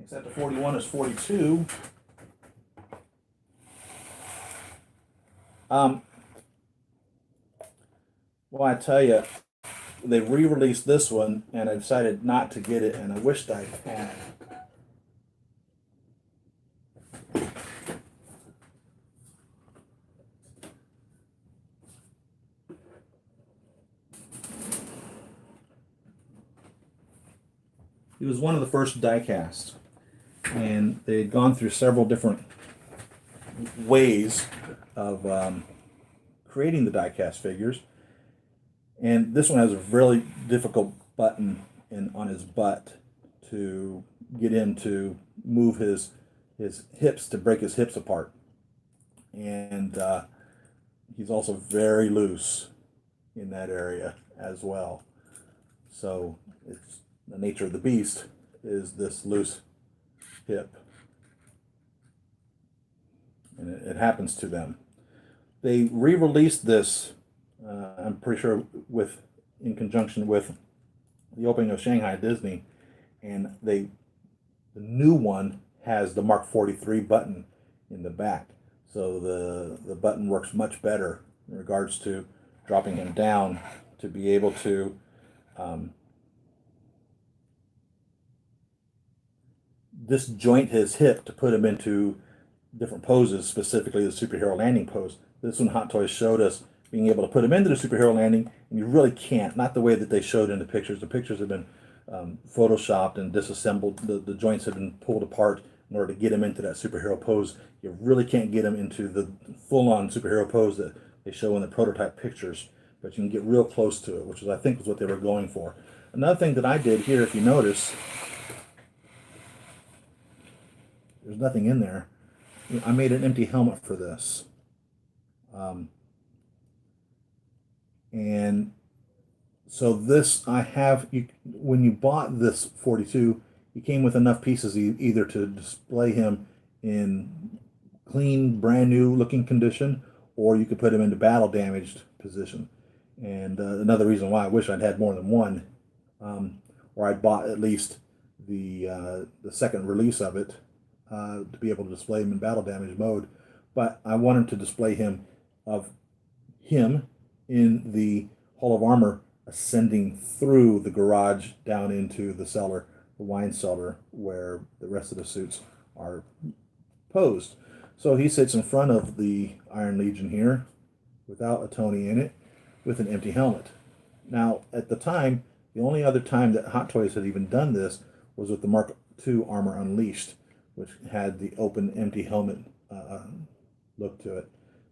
Except the 41 is 42. Well, I tell you, they re-released this one, and I decided not to get it, and I wished I had. He was one of the first die-casts, and they had gone through several different ways of creating the die-cast figures. And this one has a really difficult button on his butt to get him to move his hips, to break his hips apart. And he's also very loose in that area as well. So it's the nature of the beast is this loose hip. And it happens to them. They re-released this, I'm pretty sure, in conjunction with the opening of Shanghai Disney, and the new one has the Mark 43 button in the back. So the button works much better in regards to dropping him down to be able to disjoint his hip to put him into different poses, specifically the superhero landing pose. This one, Hot Toys showed us being able to put him into the superhero landing, and you really can't. Not the way that they showed in the pictures. The pictures have been photoshopped and disassembled. The joints have been pulled apart in order to get him into that superhero pose. You really can't get him into the full-on superhero pose that they show in the prototype pictures, but you can get real close to it, which is, I think, was what they were going for. Another thing that I did here, if you notice, there's nothing in there. I made an empty helmet for this. And so this, I have, when you bought this 42, he came with enough pieces either to display him in clean, brand new looking condition, or you could put him into battle damaged position. And another reason why I wish I'd had more than one, or I'd bought at least the second release of it to be able to display him in battle damage mode. But I wanted to display him in the Hall of Armor ascending through the garage down into the cellar, the wine cellar, where the rest of the suits are posed. So he sits in front of the Iron Legion here without a Tony in it, with an empty helmet. Now, at the time, the only other time that Hot Toys had even done this was with the Mark II Armor Unleashed, which had the open, empty helmet look to it.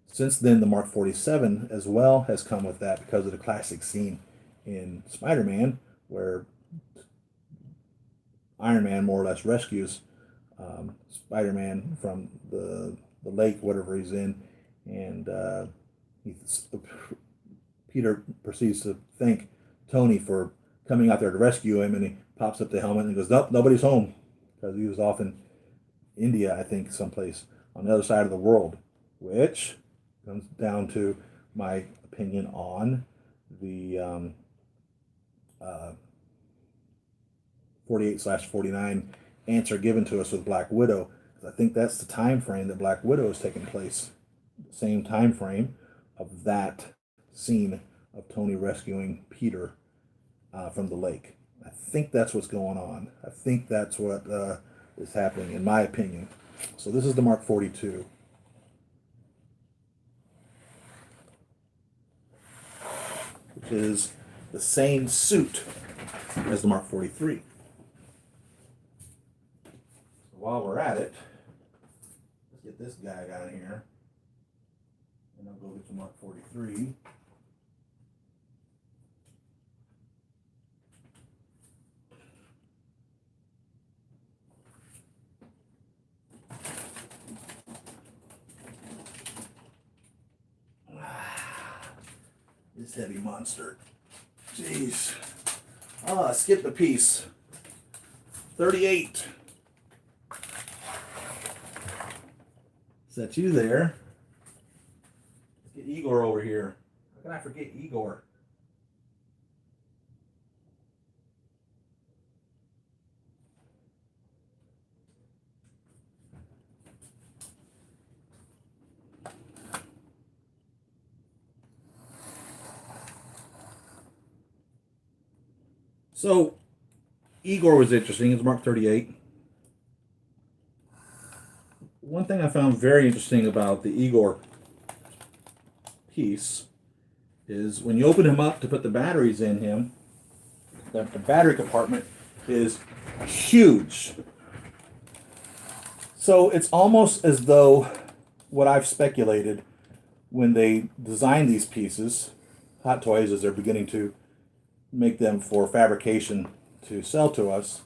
Since then, the Mark 47 as well has come with that because of the classic scene in Spider-Man where Iron Man more or less rescues Spider-Man from the lake, whatever he's in, and Peter proceeds to thank Tony for coming out there to rescue him, and he pops up the helmet and goes, "Nope, nobody's home," because he was off in India, I think, someplace on the other side of the world, which comes down to my opinion on the 48/49 answer given to us with Black Widow. I think that's the time frame that Black Widow is taking place, the same time frame of that scene of Tony rescuing Peter from the lake. I think that's what's going on. I think that's what is happening, in my opinion. So this is the Mark 42. Which is the same suit as the Mark 43. So while we're at it, let's get this guy down here. And I'll go get the Mark 43. This heavy monster. Jeez. Oh, I skipped a piece. 38. Is that you there? Let's get Igor over here. How can I forget Igor? So, Igor was interesting. It's Mark 38. One thing I found very interesting about the Igor piece is when you open him up to put the batteries in him, the battery compartment is huge. So it's almost as though what I've speculated when they design these pieces, Hot Toys, as they're beginning to make them for fabrication to sell to us,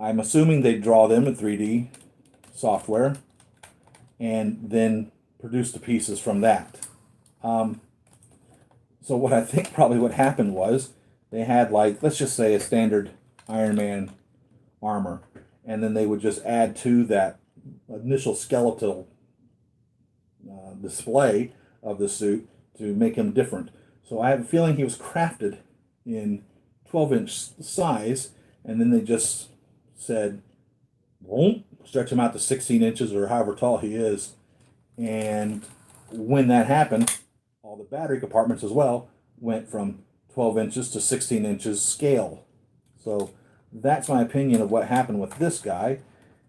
I'm assuming they draw them in 3D software and then produce the pieces from that. So what I think probably what happened was they had, like, let's just say a standard Iron Man armor, and then they would just add to that initial skeletal display of the suit to make him different. So I have a feeling he was crafted in 12-inch size, and then they just said, boom, stretch him out to 16 inches or however tall he is. And when that happened, all the battery compartments as well went from 12 inches to 16 inches scale. So that's my opinion of what happened with this guy,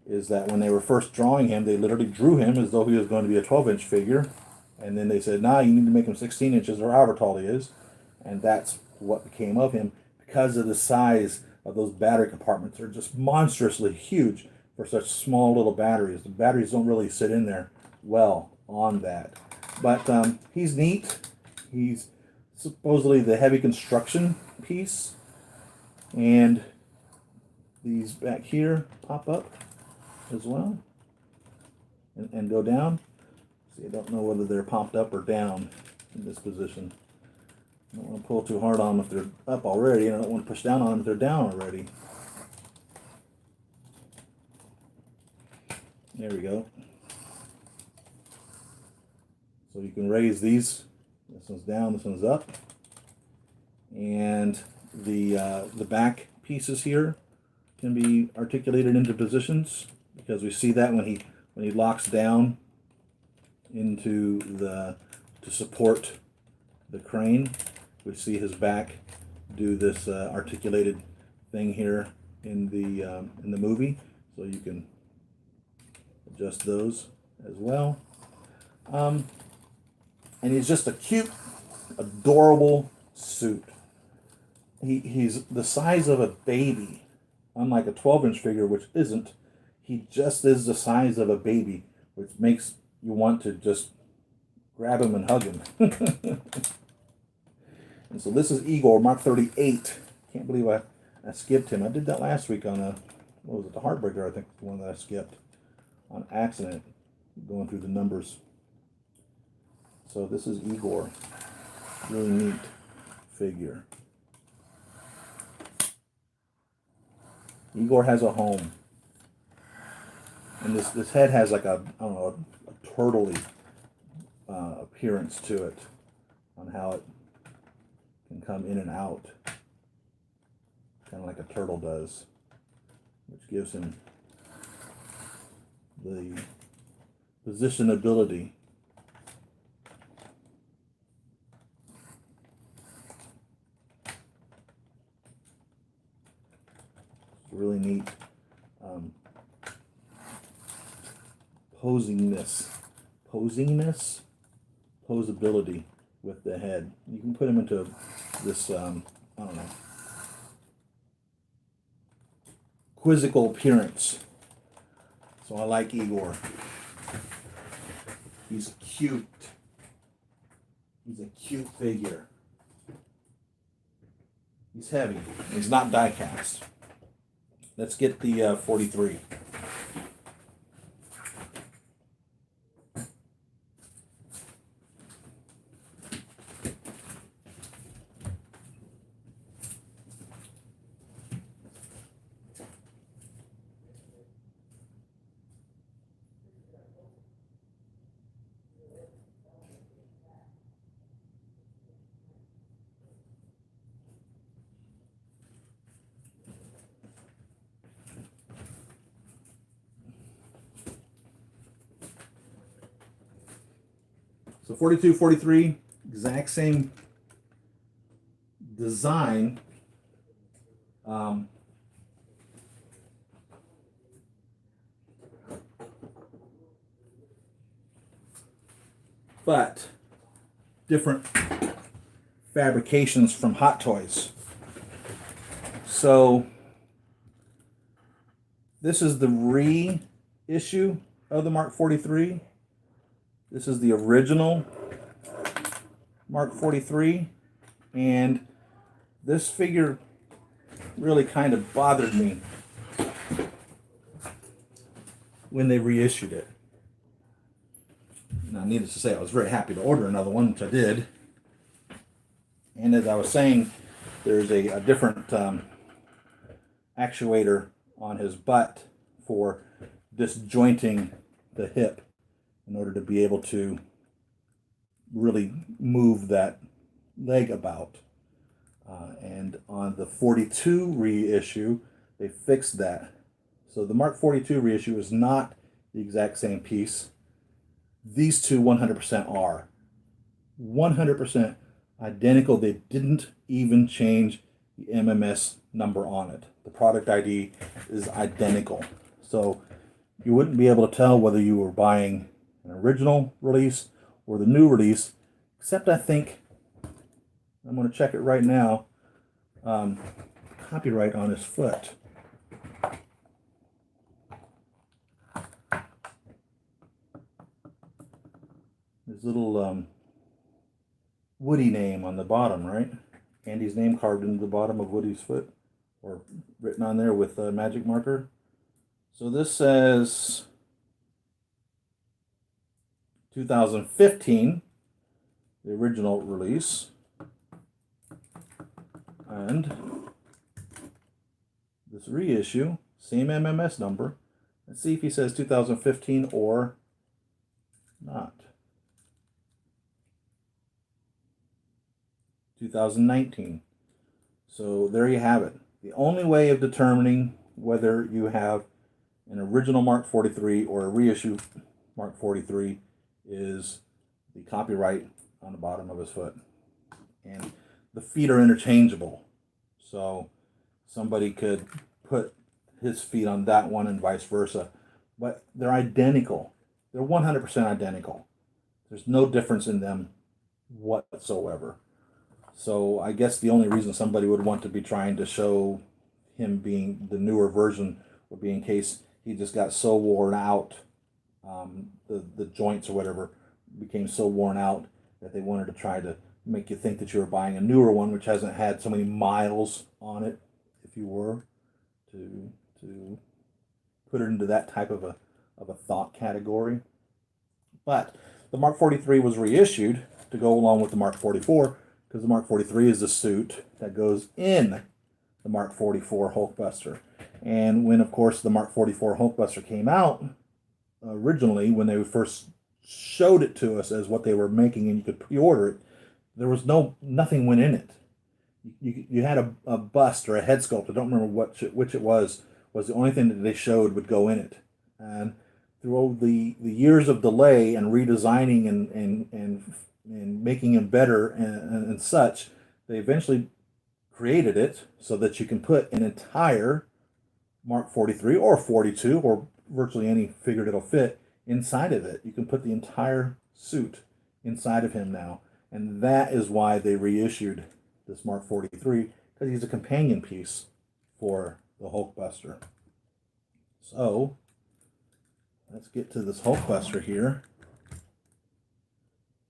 is that when they were first drawing him, they literally drew him as though he was going to be a 12-inch figure. And then they said, nah, you need to make him 16 inches or however tall he is. And that's what became of him because of the size of those battery compartments. They're just monstrously huge for such small little batteries. The batteries don't really sit in there well on that. But he's neat. He's supposedly the heavy construction piece. And these back here pop up as well and go down. See, I don't know whether they're popped up or down in this position. I don't want to pull too hard on them if they're up already, and I don't want to push down on them if they're down already. There we go. So you can raise these. This one's down, this one's up. And the back pieces here can be articulated into positions, because we see that when he locks down into to support the crane, we see his back do this articulated thing here in the movie. So you can adjust those as well. And he's just a cute, adorable suit. He's the size of a baby, unlike a 12-inch figure, which isn't. He just is the size of a baby, which makes you want to just grab him and hug him. And so this is Igor, Mark 38. Can't believe I skipped him. I did that last week on what was it, the Heartbreaker, I think, the one that I skipped on accident, going through the numbers. So this is Igor. Really neat figure. Igor has a home. And this head has like a, I don't know, a turtley appearance to it on how it can come in and out, kind of like a turtle does, which gives him the positionability. It's really neat. Posability with the head. You can put him into this, I don't know, quizzical appearance. So I like Igor. He's cute. He's a cute figure. He's heavy. He's not die cast. Let's get the 43. So 42, 43, exact same design. But different fabrications from Hot Toys. So this is the reissue of the Mark 43. This is the original Mark 43, and this figure really kind of bothered me when they reissued it. Now, needless to say, I was very happy to order another one, which I did. And as I was saying, there's a different actuator on his butt for disjointing the hip in order to be able to really move that leg about. And on the 42 reissue, they fixed that. So the Mark 42 reissue is not the exact same piece. These two 100% are. 100% identical. They didn't even change the MMS number on it. the product ID is identical. So you wouldn't be able to tell whether you were buying an original release or the new release, except I think, I'm going to check it right now, copyright on his foot. His little Woody name on the bottom, right? Andy's name carved into the bottom of Woody's foot, or written on there with a magic marker. So this says 2015, the original release, and this reissue, same MMS number. Let's see if he says 2015 or not. 2019. So there you have it. The only way of determining whether you have an original Mark 43 or a reissue Mark 43 is the copyright on the bottom of his foot. And the feet are interchangeable. So somebody could put his feet on that one and vice versa. But they're identical. They're 100% identical. There's no difference in them whatsoever. So I guess the only reason somebody would want to be trying to show him being the newer version would be in case he just got so worn out, the joints or whatever became so worn out that they wanted to try to make you think that you were buying a newer one, which hasn't had so many miles on it, if you were to put it into that type of a thought category. But the Mark 43 was reissued to go along with the Mark 44, because the Mark 43 is the suit that goes in the Mark 44 Hulkbuster. And when, of course, the Mark 44 Hulkbuster came out, originally, when they first showed it to us as what they were making and you could pre-order it, there was nothing went in it. You had a bust or a head sculpt, I don't remember which it was the only thing that they showed would go in it. And through the years of delay and redesigning and making him better and such, they eventually created it so that you can put an entire Mark 43 or 42 or virtually any figure that'll fit inside of it. You can put the entire suit inside of him now. And that is why they reissued this Mark 43, because he's a companion piece for the Hulkbuster. So let's get to this Hulkbuster here,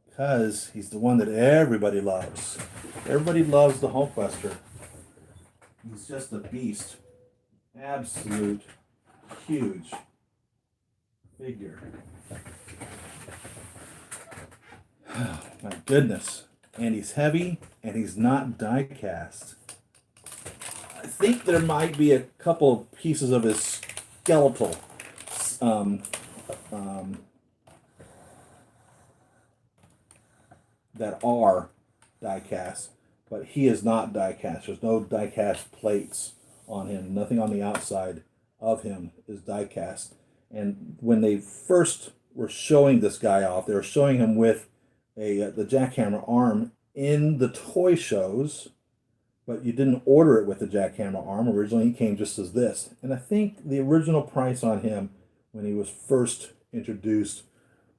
because he's the one that everybody loves. Everybody loves the Hulkbuster. He's just a beast. Absolute huge figure. Oh, my goodness. And he's heavy, and he's not die cast. I think there might be a couple of pieces of his skeletal that are die cast, but he is not die cast. There's no die cast plates on him. Nothing on the outside of him is die cast. And when they first were showing this guy off, they were showing him with the jackhammer arm in the toy shows, but you didn't order it with the jackhammer arm. Originally, he came just as this. And I think the original price on him when he was first introduced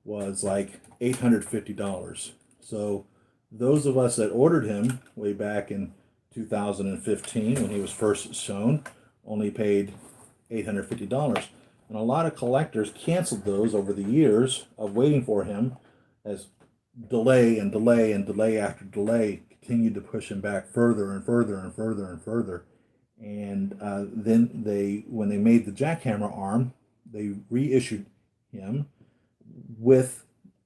was like $850. So those of us that ordered him way back in 2015 when he was first shown only paid $850. And a lot of collectors canceled those over the years of waiting for him, as delay and delay and delay after delay continued to push him back further and further and further and further. And then when they made the jackhammer arm, they reissued him with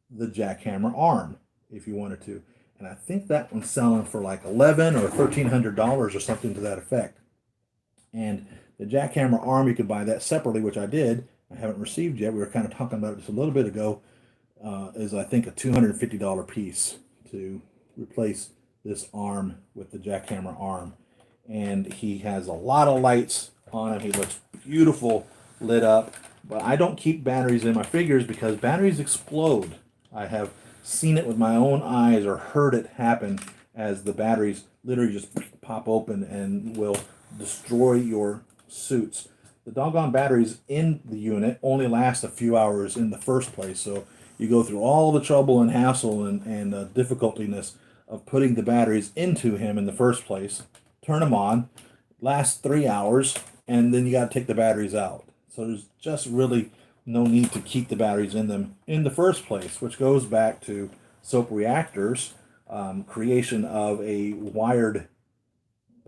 the jackhammer arm, if you wanted to. And I think that one's selling for like $1,100 or $1,300 or something to that effect. And the jackhammer arm, you could buy that separately, which I did. I haven't received yet. We were kind of talking about it just a little bit ago. Is I think a $250 piece to replace this arm with the jackhammer arm. And he has a lot of lights on him. He looks beautiful lit up. But I don't keep batteries in my figures because batteries explode. I have seen it with my own eyes or heard it happen as the batteries literally just pop open and will destroy your suits. The doggone batteries in the unit only last a few hours in the first place, so you go through all the trouble and hassle and difficultiness of putting the batteries into him in the first place, turn them on, last 3 hours, and then you got to take the batteries out. So there's just really no need to keep the batteries in them in the first place, which goes back to soap reactors, creation of a wired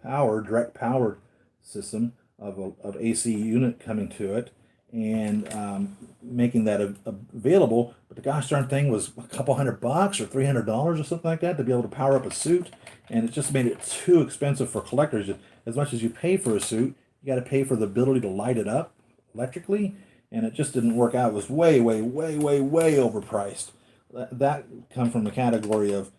power, direct power system of AC unit coming to it, and making that available. But the gosh darn thing was a couple $100 or $300 or something like that to be able to power up a suit, and it just made it too expensive for collectors. As much as you pay for a suit, you got to pay for the ability to light it up electrically, and it just didn't work out. It was way, way, way, way, way overpriced. That comes from the category of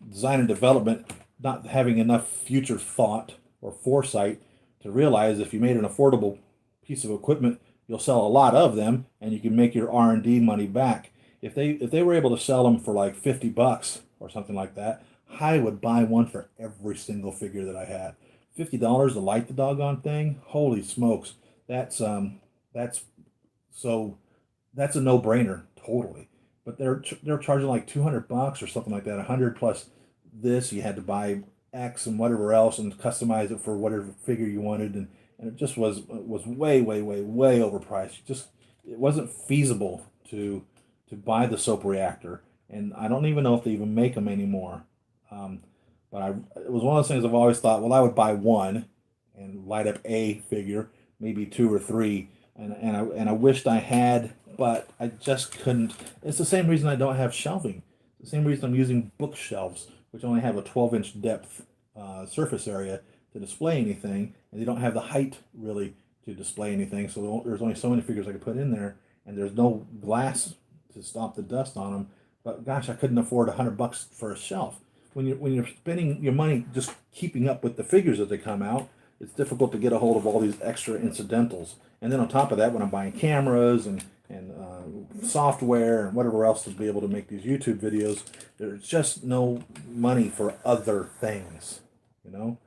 design and development not having enough future thought or foresight to realize if you made an affordable piece of equipment, you'll sell a lot of them, and you can make your R&D money back. If they were able to sell them for like $50 or something like that, I would buy one for every single figure that I had. $50 to light the doggone thing? Holy smokes! That's so that's a no-brainer totally. But they're charging like $200 or something like that, 100 plus this. You had to buy X and whatever else and customize it for whatever figure you wanted, and it just was way, way, way, way overpriced. It wasn't feasible to buy the soap reactor, and I don't even know if they even make them anymore. But it was one of those things I've always thought, well, I would buy one and light up a figure, maybe two or three, and I wished I had, but I just couldn't. It's the same reason I don't have shelving. The same reason I'm using bookshelves, which only have a 12-inch depth surface area to display anything, and they don't have the height really to display anything. So there's only so many figures I could put in there, and there's no glass to stop the dust on them. But gosh, I couldn't afford $100 for a shelf. When you're spending your money just keeping up with the figures as they come out, it's difficult to get a hold of all these extra incidentals. And then on top of that, when I'm buying cameras and software and whatever else to be able to make these YouTube videos, there's just no money for other things, you know.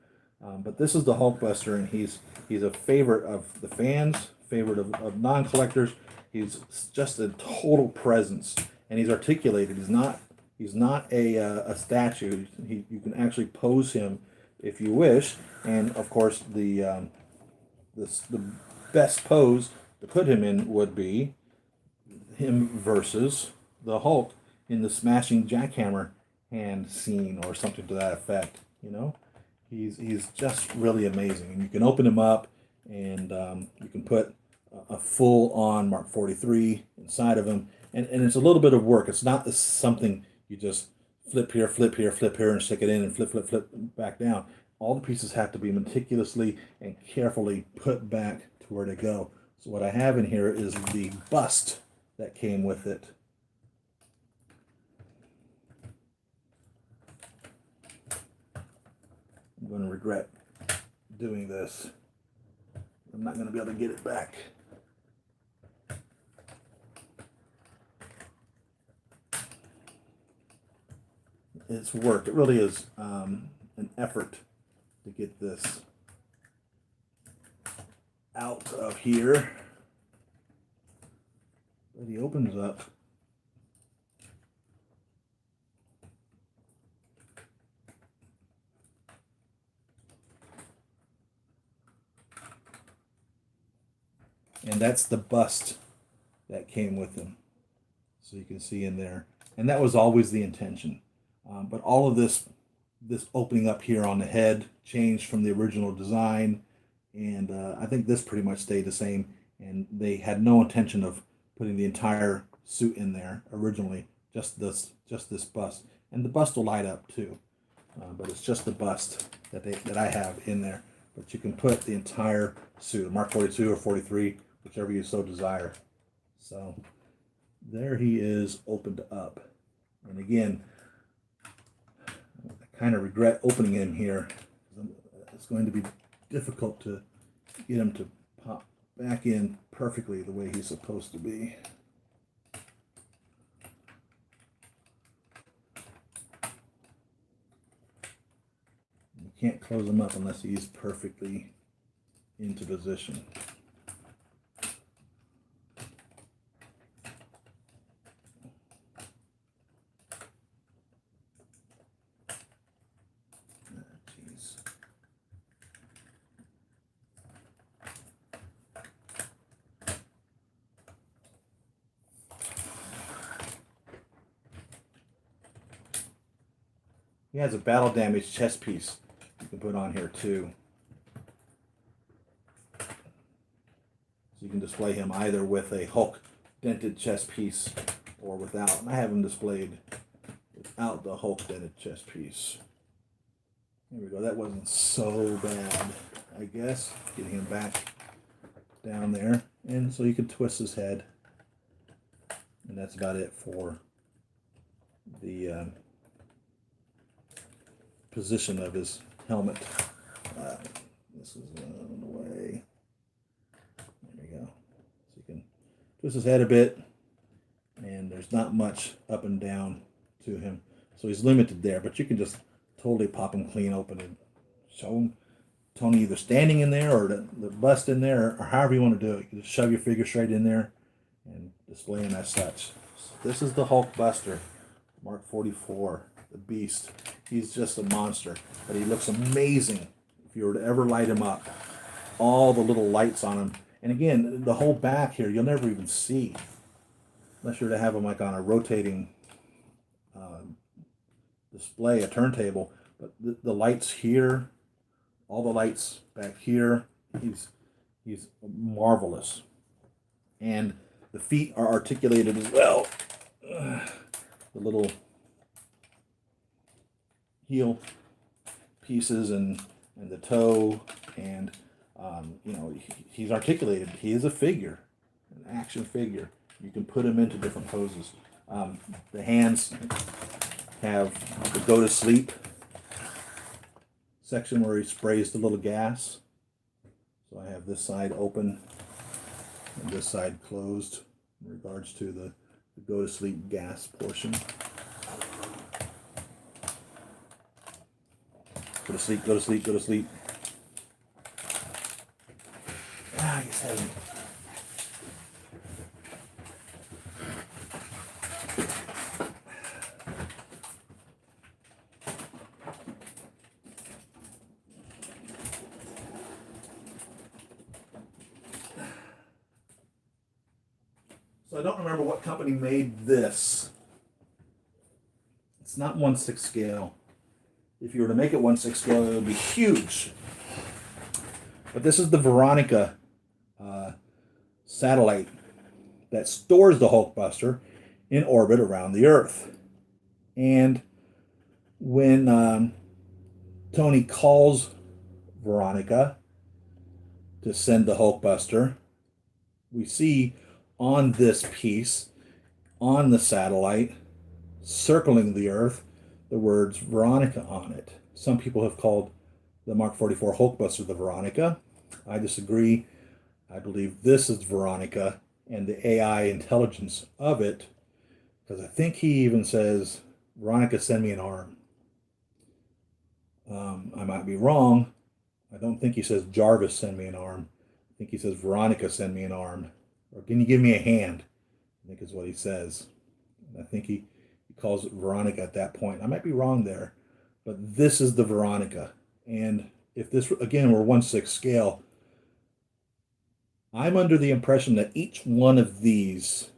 But this is the Hulkbuster, and he's a favorite of the fans, favorite of non-collectors. He's just a total presence, and he's articulated. He's not a statue. You can actually pose him if you wish, and of course the best pose to put him in would be him versus the Hulk in the smashing jackhammer hand scene or something to that effect. You know, he's just really amazing, and you can open him up, and you can put a full-on Mark 43 inside of him, and it's a little bit of work. It's not something you just flip here, flip here, flip here, and stick it in, and flip, flip, flip back down. All the pieces have to be meticulously and carefully put back to where they go. So what I have in here is the bust that came with it. I'm going to regret doing this. I'm not going to be able to get it back. It's work. It really is an effort to get this out of here. But he opens up. And that's the bust that came with him. So you can see in there. And that was always the intention. But all of this opening up here on the head changed from the original design. And I think this pretty much stayed the same. And they had no intention of putting the entire suit in there originally. Just this bust. And the bust will light up too. But it's just the bust that I have in there. But you can put the entire suit, a Mark 42 or 43, whichever you so desire. So there he is opened up. And again, I kind of regret opening him here. It's going to be difficult to get him to pop back in perfectly the way he's supposed to be. can't close him up unless he's perfectly into position. He has a battle damaged chest piece you can put on here too. So you can display him either with a Hulk dented chest piece or without. And I have him displayed without the Hulk dented chest piece. There we go. That wasn't so bad, I guess. Getting him back down there. And so you can twist his head. And that's about it for the position of his helmet. This is on the way. There we go. So you can twist his head a bit, and there's not much up and down to him. So he's limited there, but you can just totally pop him clean open and show him Tony either standing in there or the bust in there, or however you want to do it. You can just shove your figure straight in there and display him as such. So this is the Hulk Buster, Mark 44. The beast. He's just a monster, but he looks amazing if you were to ever light him up. All the little lights on him, and again, the whole back here you'll never even see unless you're to have him like on a rotating display, a turntable. But the lights here, all the lights back here, he's marvelous, and the feet are articulated as well. The little heel pieces and the toe, and you know, he's articulated. He is a figure, an action figure. You can put him into different poses. The hands have the go to sleep section where he sprays the little gas. So I have this side open and this side closed in regards to the go to sleep gas portion. Go to sleep, go to sleep, go to sleep. Ah, he's heavy. So I don't remember what company made this. It's not 1/6 scale. If you were to make it 1/6 scale, it would be huge. But this is the Veronica satellite that stores the Hulkbuster in orbit around the Earth. And when Tony calls Veronica to send the Hulkbuster, we see on this piece, on the satellite, circling the Earth, the words Veronica on it. Some people have called the Mark 44 Hulkbuster the Veronica. I disagree. I believe this is Veronica and the AI intelligence of it, because I think he even says, Veronica, send me an arm. I might be wrong. I don't think he says, Jarvis, send me an arm. I think he says, Veronica, send me an arm. Or can you give me a hand? I think is what he says. And I think he calls it Veronica at that point. I might be wrong there, but this is the Veronica. And if this, again, were 1/6 scale, I'm under the impression that each one of these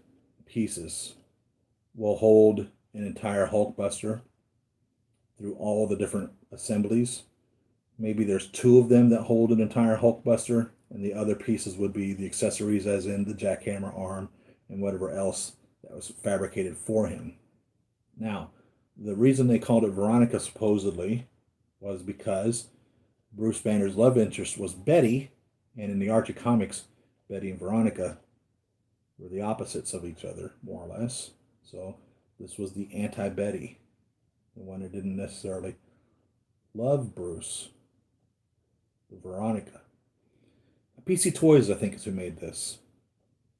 pieces will hold an entire Hulkbuster through all the different assemblies. Maybe there's 2 of them that hold an entire Hulkbuster, and the other pieces would be the accessories, as in the jackhammer arm and whatever else that was fabricated for him. Now, the reason they called it Veronica supposedly was because Bruce Banner's love interest was Betty, and in the Archie comics, Betty and Veronica were the opposites of each other, more or less. So this was the anti-Betty, the one who didn't necessarily love Bruce, the Veronica. PC Toys, I think, is who made this.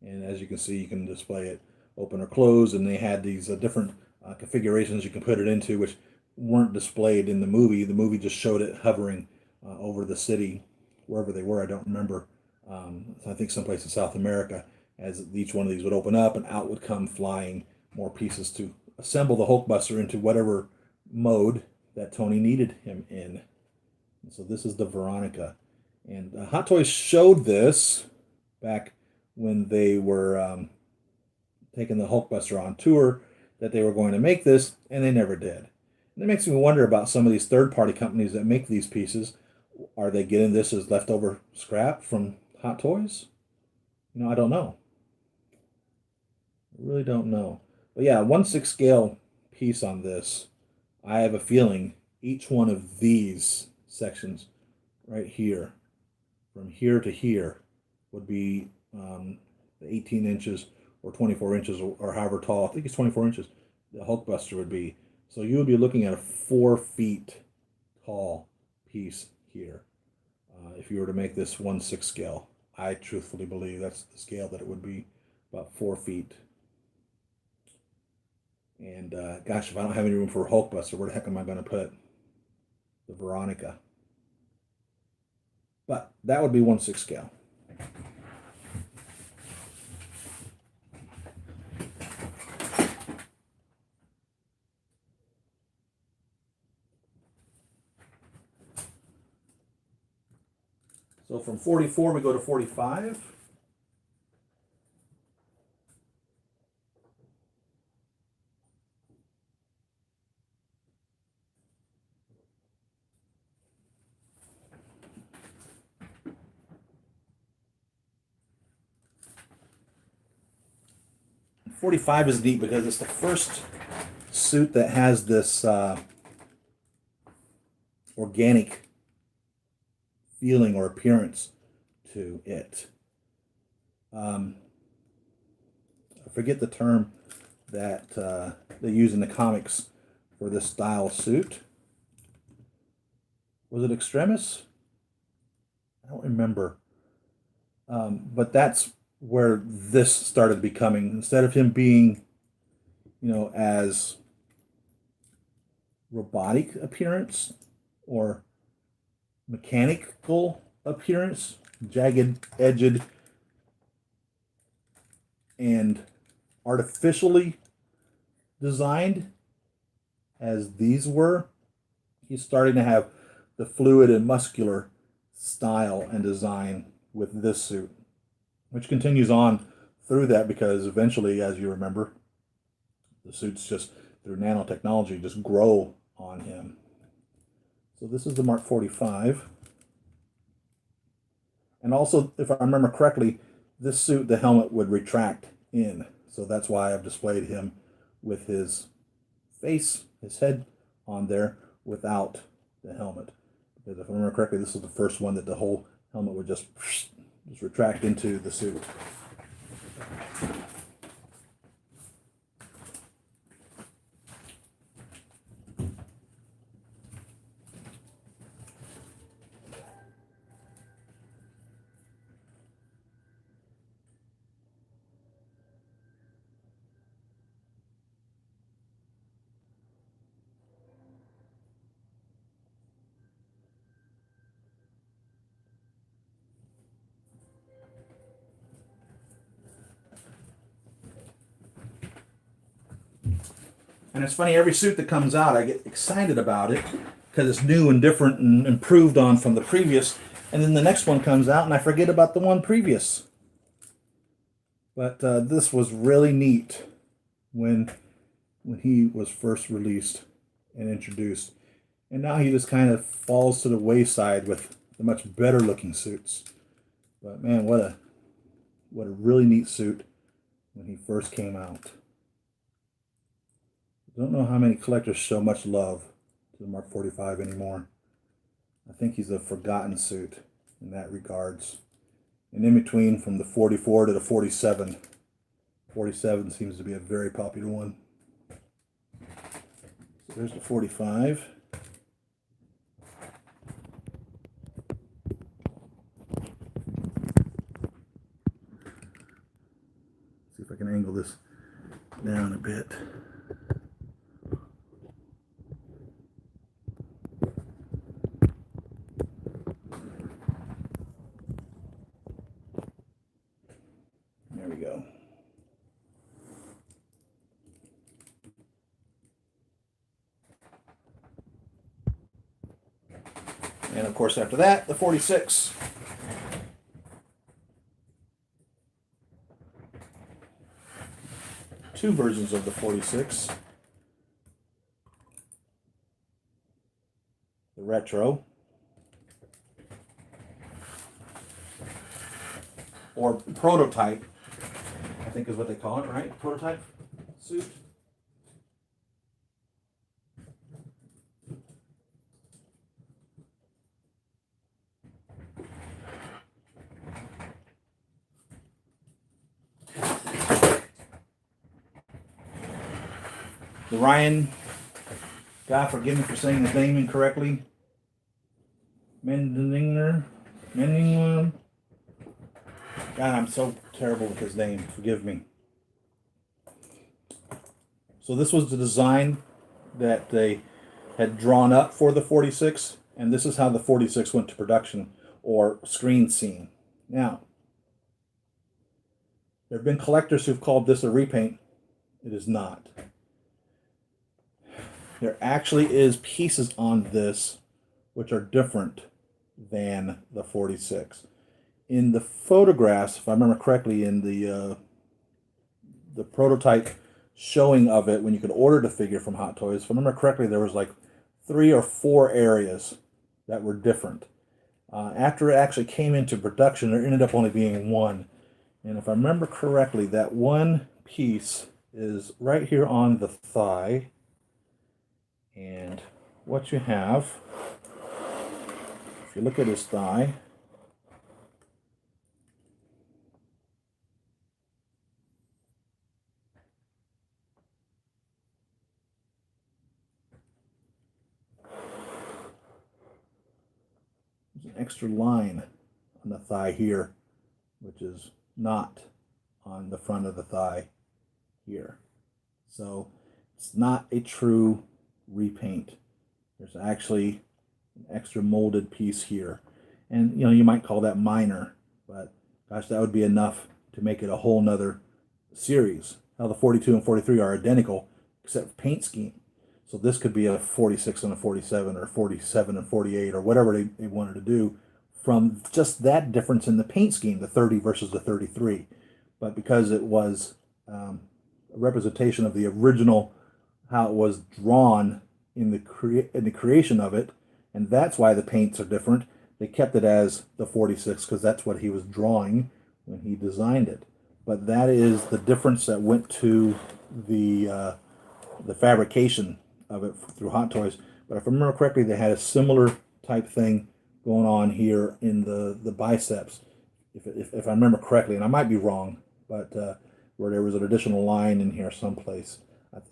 And as you can see, you can display it open or close, and they had these different configurations you can put it into, which weren't displayed in the movie. The movie just showed it hovering over the city, wherever they were. I don't remember. I think someplace in South America, as each one of these would open up and out would come flying more pieces to assemble the Hulkbuster into whatever mode that Tony needed him in. And so this is the Veronica. And Hot Toys showed this back when they were taking the Hulkbuster on tour, that they were going to make this, and they never did. And it makes me wonder about some of these third-party companies that make these pieces. Are they getting this as leftover scrap from Hot Toys? You know, I don't know. I really don't know. But yeah, 1/6 scale piece on this. I have a feeling each one of these sections right here, from here to here, would be the 18 inches or 24 inches or however tall. I think it's 24 inches. The Hulkbuster would be. So you would be looking at a 4 feet tall piece here. If you were to make this 1/6 scale, I truthfully believe that's the scale that it would be, about 4 feet. And gosh, if I don't have any room for a Hulkbuster, where the heck am I going to put the Veronica? But that would be 1/6 scale. So from 44, we go to 45. '45 is neat because it's the first suit that has this organic feeling or appearance to it. I forget the term that they use in the comics for this style suit. Was it extremis? I don't remember. But that's where this started becoming. Instead of him being, as robotic appearance or mechanical appearance, jagged, edged, and artificially designed as these were, he's starting to have the fluid and muscular style and design with this suit, which continues on through that because eventually, as you remember, the suits just through nanotechnology just grow on him. So this is the Mark 45. And also, if I remember correctly, this suit, the helmet would retract in. So that's why I've displayed him with his face, his head on there without the helmet. Because if I remember correctly, this is the first one that the whole helmet would just retract into the suit. And it's funny, every suit that comes out, I get excited about it because it's new and different and improved on from the previous. And then the next one comes out and I forget about the one previous. But this was really neat when he was first released and introduced. And now he just kind of falls to the wayside with the much better looking suits. But man, what a really neat suit when he first came out. Don't know how many collectors show much love to the Mark 45 anymore. I think he's a forgotten suit in that regards. And in between, from the 44 to the 47, 47 seems to be a very popular one. So there's the 45. See if I can angle this down a bit. There we go. And of course, after that, the 46. Two versions of the 46. The retro, or prototype, I think is what they call it, right? Prototype suit. The Ryan, God forgive me for saying his name incorrectly. Mendinger. God, I'm so terrible with his name. Forgive me. So this was the design that they had drawn up for the 46, and this is how the 46 went to production or screen scene. Now, there have been collectors who've called this a repaint. It is not. There actually is pieces on this which are different than the 46. In the photographs, if I remember correctly, in the prototype showing of it, when you could order the figure from Hot Toys, if I remember correctly, there was like 3 or 4 areas that were different. After it actually came into production, there ended up only being 1. And if I remember correctly, that one piece is right here on the thigh. And what you have, if you look at his thigh, there's an extra line on the thigh here, which is not on the front of the thigh here. So it's not a true repaint. There's actually an extra molded piece here. And you might call that minor, but gosh, that would be enough to make it a whole nother series. Now the 42 and 43 are identical except paint scheme. So this could be a 46 and a 47 or 47 and 48 or whatever they wanted to do from just that difference in the paint scheme, the 30 versus the 33. But because it was a representation of the original, how it was drawn in the creation of it, and that's why the paints are different. They kept it as the 46 because that's what he was drawing when he designed it. But that is the difference that went to the fabrication of it through Hot Toys. But if I remember correctly, they had a similar type thing going on here in the biceps, if I remember correctly, and I might be wrong, but where there was an additional line in here someplace.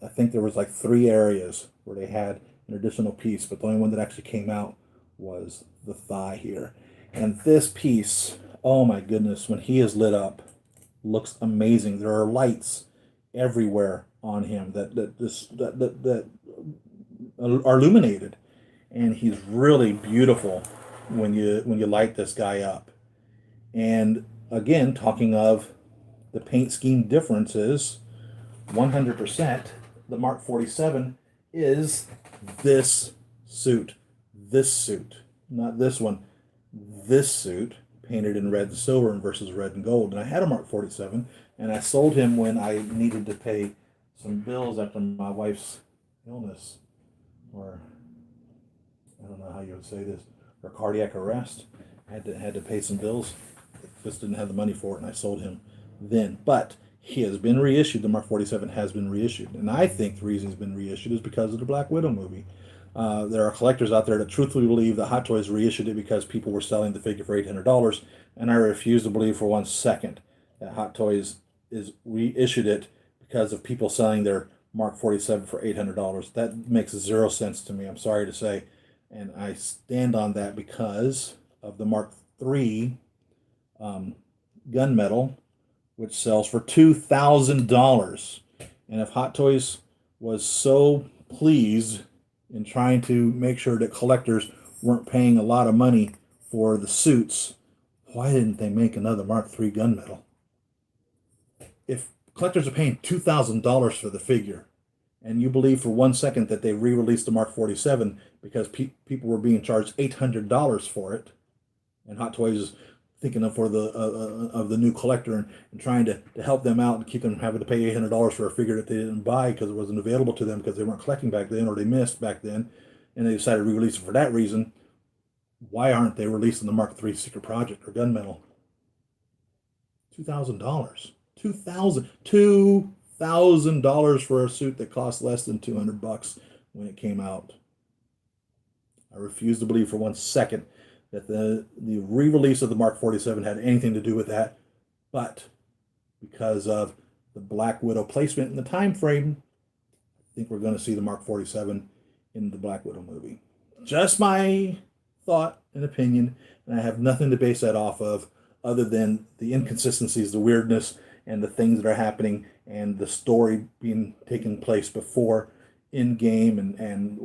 I think there was like 3 areas where they had an additional piece, but the only one that actually came out was the thigh here. And this piece, oh my goodness, when he is lit up, looks amazing. There are lights everywhere on him that are illuminated, and he's really beautiful when you light this guy up. And again, talking of the paint scheme differences, 100%, the Mark 47 is this suit. This suit, not this one. This suit, painted in red and silver versus red and gold. And I had a Mark 47, and I sold him when I needed to pay some bills after my wife's illness, or I don't know how you would say this, or cardiac arrest. I had to pay some bills. Just didn't have the money for it, and I sold him then. But he has been reissued. The Mark 47 has been reissued, and I think the reason he's been reissued is because of the Black Widow movie. There are collectors out there that truthfully believe that Hot Toys reissued it because people were selling the figure for $800, and I refuse to believe for 1 second that Hot Toys is reissued it because of people selling their Mark 47 for $800. That makes 0 sense to me, I'm sorry to say, and I stand on that because of the Mark III gunmetal, which sells for $2,000. And if Hot Toys was so pleased in trying to make sure that collectors weren't paying a lot of money for the suits, why didn't they make another Mark III gunmetal? if collectors are paying $2,000 for the figure, and you believe for 1 second that they re-released the Mark 47 because people were being charged $800 for it, and Hot Toys is thinking of for the of the new collector and trying to help them out and keep them having to pay $800 for a figure that they didn't buy because it wasn't available to them because they weren't collecting back then or they missed back then, and they decided to re-release it for that reason. Why aren't they releasing the Mark III Secret Project or Gunmetal? $2,000. $2,000 for a suit that cost less than $200 when it came out. I refuse to believe for 1 second that the re-release of the Mark 47 had anything to do with that, but because of the Black Widow placement in the time frame, I think we're going to see the Mark 47 in the Black Widow movie. Just my thought and opinion, and I have nothing to base that off of other than the inconsistencies, the weirdness, and the things that are happening, and the story being taking place before in game and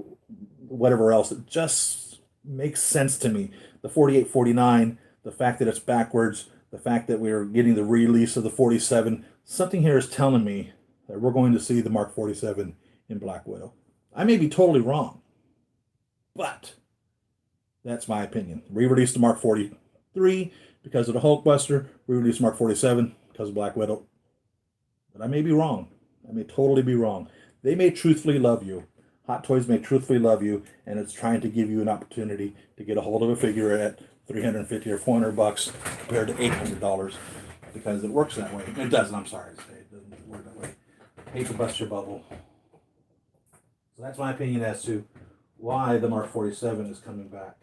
whatever else. It just makes sense to me. The 48-49, the fact that it's backwards, the fact that we're getting the release of the 47, something here is telling me that we're going to see the Mark 47 in Black Widow. I may be totally wrong, but that's my opinion. Re-release the Mark 43 because of the Hulkbuster. Re-release Mark 47 because of Black Widow. But I may be wrong. I may totally be wrong. They may truthfully love you. Hot Toys may truthfully love you, and it's trying to give you an opportunity to get a hold of a figure at $350 or $400 compared to $800 because it works that way. It doesn't. I'm sorry to say it doesn't work that way. I hate to bust your bubble. So that's my opinion as to why the Mark 47 is coming back.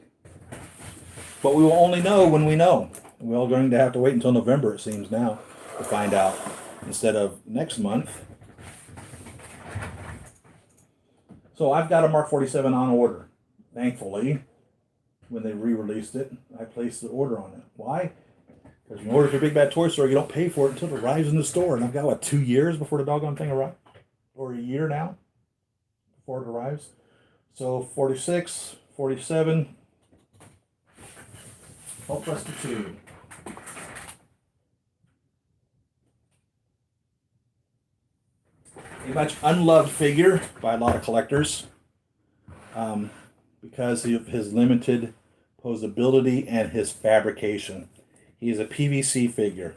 But we will only know when we know. We're all going to have to wait until November, it seems now, to find out instead of next month. So I've got a Mark 47 on order. Thankfully, when they re-released it, I placed the order on it. Why? Because when you order for a Big Bad Toy Store, you don't pay for it until it arrives in the store. And I've got, 2 years before the doggone thing arrives? Or a year now before it arrives. So 46, 47, Hulkbuster 2. A much unloved figure by a lot of collectors because of his limited posability and his fabrication. He's a PVC figure,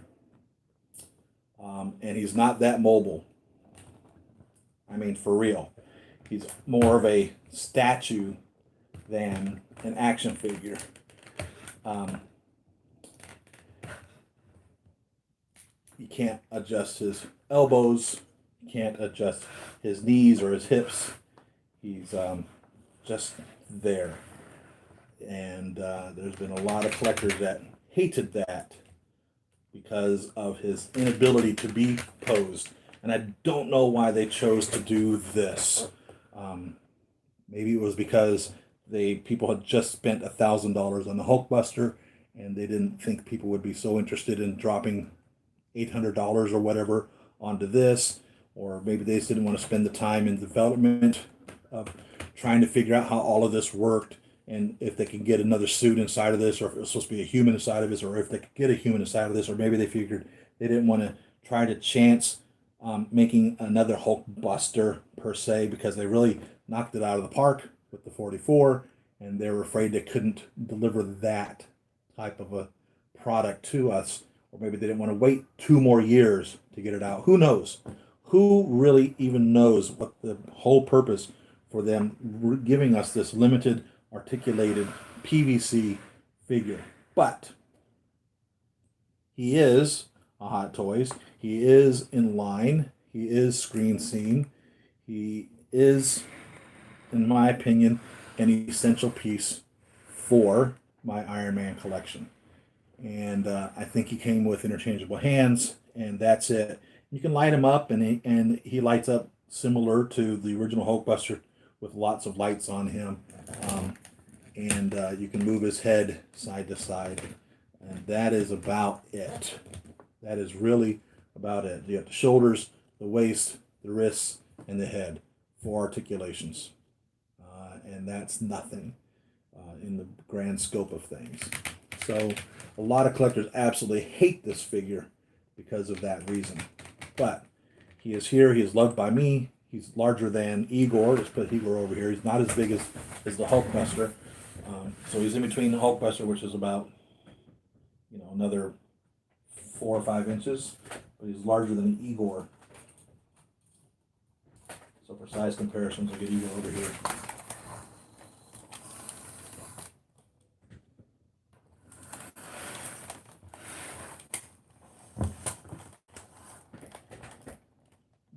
and he's not that mobile. I mean, for real. He's more of a statue than an action figure. He can't adjust his elbows. Can't adjust his knees or his hips. He's just there. And there's been a lot of collectors that hated that because of his inability to be posed. And I don't know why they chose to do this. Maybe it was because people had just spent $1,000 on the Hulkbuster, and they didn't think people would be so interested in dropping $800 or whatever onto this. Or maybe they just didn't want to spend the time in development of trying to figure out how all of this worked and if they could get another suit inside of this, or if it was supposed to be a human inside of this, or if they could get a human inside of this, or maybe they figured they didn't want to try to chance making another Hulkbuster per se because they really knocked it out of the park with the 44, and they were afraid they couldn't deliver that type of a product to us, or maybe they didn't want to wait 2 more years to get it out. Who knows? Who really even knows what the whole purpose for them giving us this limited articulated PVC figure? But he is a Hot Toys. He is in line. He is screen seen. He is, in my opinion, an essential piece for my Iron Man collection. And I think he came with interchangeable hands, and that's it. You can light him up, and he lights up similar to the original Hulkbuster with lots of lights on him. And you can move his head side to side. And that is about it. That is really about it. You have the shoulders, the waist, the wrists, and the head. 4 articulations. And that's nothing in the grand scope of things. So a lot of collectors absolutely hate this figure because of that reason. But he is here. He is loved by me. He's larger than Igor. Let's put Igor over here. He's not as big as the Hulkbuster. So he's in between the Hulkbuster, which is about, another 4 or 5 inches. But he's larger than Igor. So for size comparisons, I'll get Igor over here.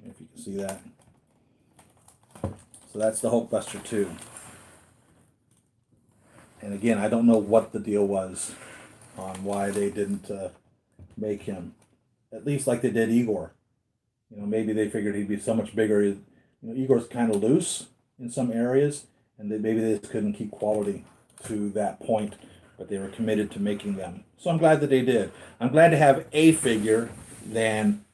If you can see that. So that's the Hulkbuster 2. And again, I don't know what the deal was on why they didn't make him, at least like they did Igor. Maybe they figured he'd be so much bigger. Igor's kind of loose in some areas, and maybe they just couldn't keep quality to that point, but they were committed to making them. So I'm glad that they did. I'm glad to have a figure than